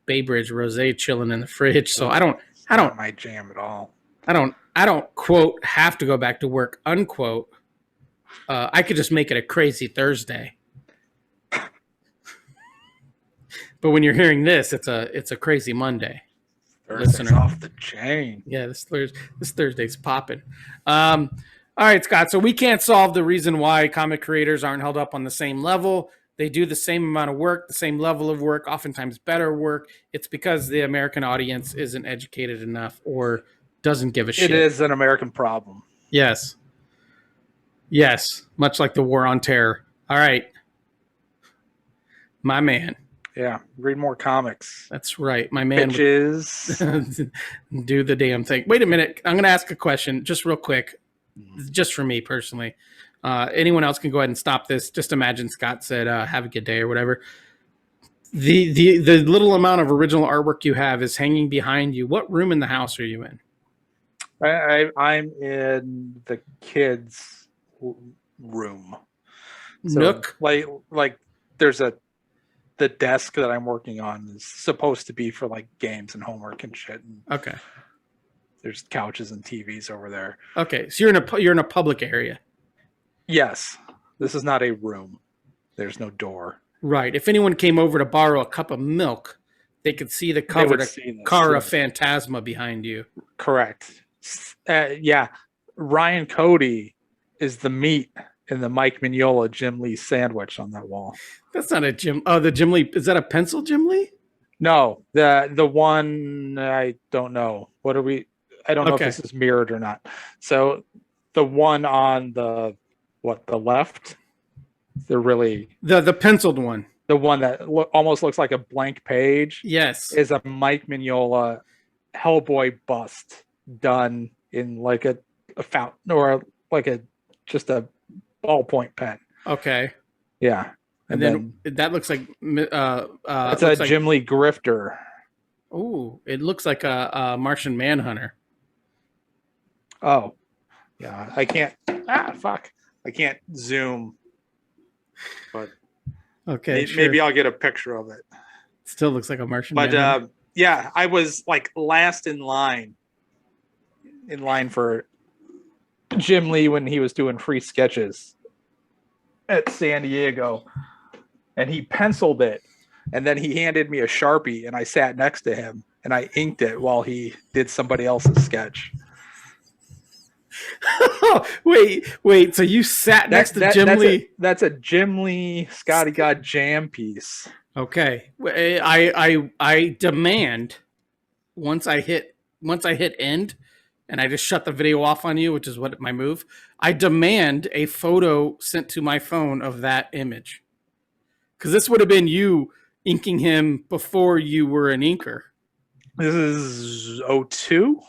Bay Bridge Rosé chilling in the fridge. So I don't my jam at all. I don't quote have to go back to work unquote. I could just make it a crazy Thursday. But when you're hearing this, it's a crazy Monday. Thursday's Listener. off the chain. Yeah, this Thursday's popping. All right, Scott. So we can't solve the reason why comic creators aren't held up on the same level. They do the same amount of work, the same level of work, oftentimes better work. It's because the American audience isn't educated enough or doesn't give a shit. It is an American problem. Yes. Yes, much like the war on terror. All right. My man. Yeah, read more comics. That's right. My man. Bitches. Do the damn thing. Wait a minute. I'm going to ask a question just real quick, just for me personally. Anyone else can go ahead and stop this. Just imagine Scott said, have a good day or whatever. The little amount of original artwork you have is hanging behind you. What room in the house are you in? I'm in the kids' room. So, Nook? Like there's the desk that I'm working on is supposed to be for like games and homework and shit. And okay. There's couches and TVs over there. Okay, so you're in a public area. Yes, this is not a room. There's no door. Right. If anyone came over to borrow a cup of milk, they could see the covered car of Phantasma behind you. Correct. Yeah, Ryan Cody is the meat in the Mike Mignola Jim Lee sandwich on that wall. That's not a Jim. Oh, the Jim Lee. Is that a pencil Jim Lee? No, the one I don't know. What are we? I don't know if this is mirrored or not. So the one on the left, they're really the penciled one. The one that almost looks like a blank page. Yes, is a Mike Mignola Hellboy bust done in like a fountain or like just a ballpoint pen. Okay. Yeah. And then that looks like it's a Jim Lee grifter. Ooh, it looks like a Martian Manhunter. Oh, yeah. I can't. I can't zoom. But okay, maybe I'll get a picture of it. Still looks like a Martian. But yeah, I was like last in line for Jim Lee when he was doing free sketches at San Diego, and he penciled it, and then he handed me a Sharpie, and I sat next to him, and I inked it while he did somebody else's sketch. wait. So you sat next to Jim Lee? That's a Jim Lee Scotty God jam piece. Okay, I demand once I hit end, and I just shut the video off on you, which is what my move. I demand a photo sent to my phone of that image, because this would have been you inking him before you were an inker. This is 02.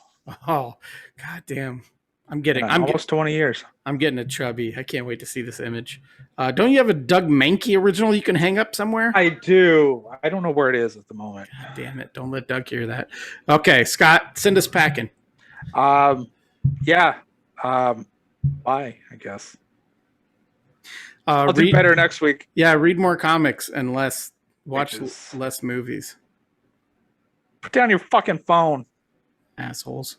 Oh, goddamn. I'm almost 20 years. I'm getting a chubby. I can't wait to see this image. Don't you have a Doug Mankey original you can hang up somewhere? I do. I don't know where it is at the moment. God damn it. Don't let Doug hear that. Okay, Scott, send us packing. Yeah. Bye, I guess. I'll do better next week. Yeah, read more comics and watch less movies. Put down your fucking phone. Assholes.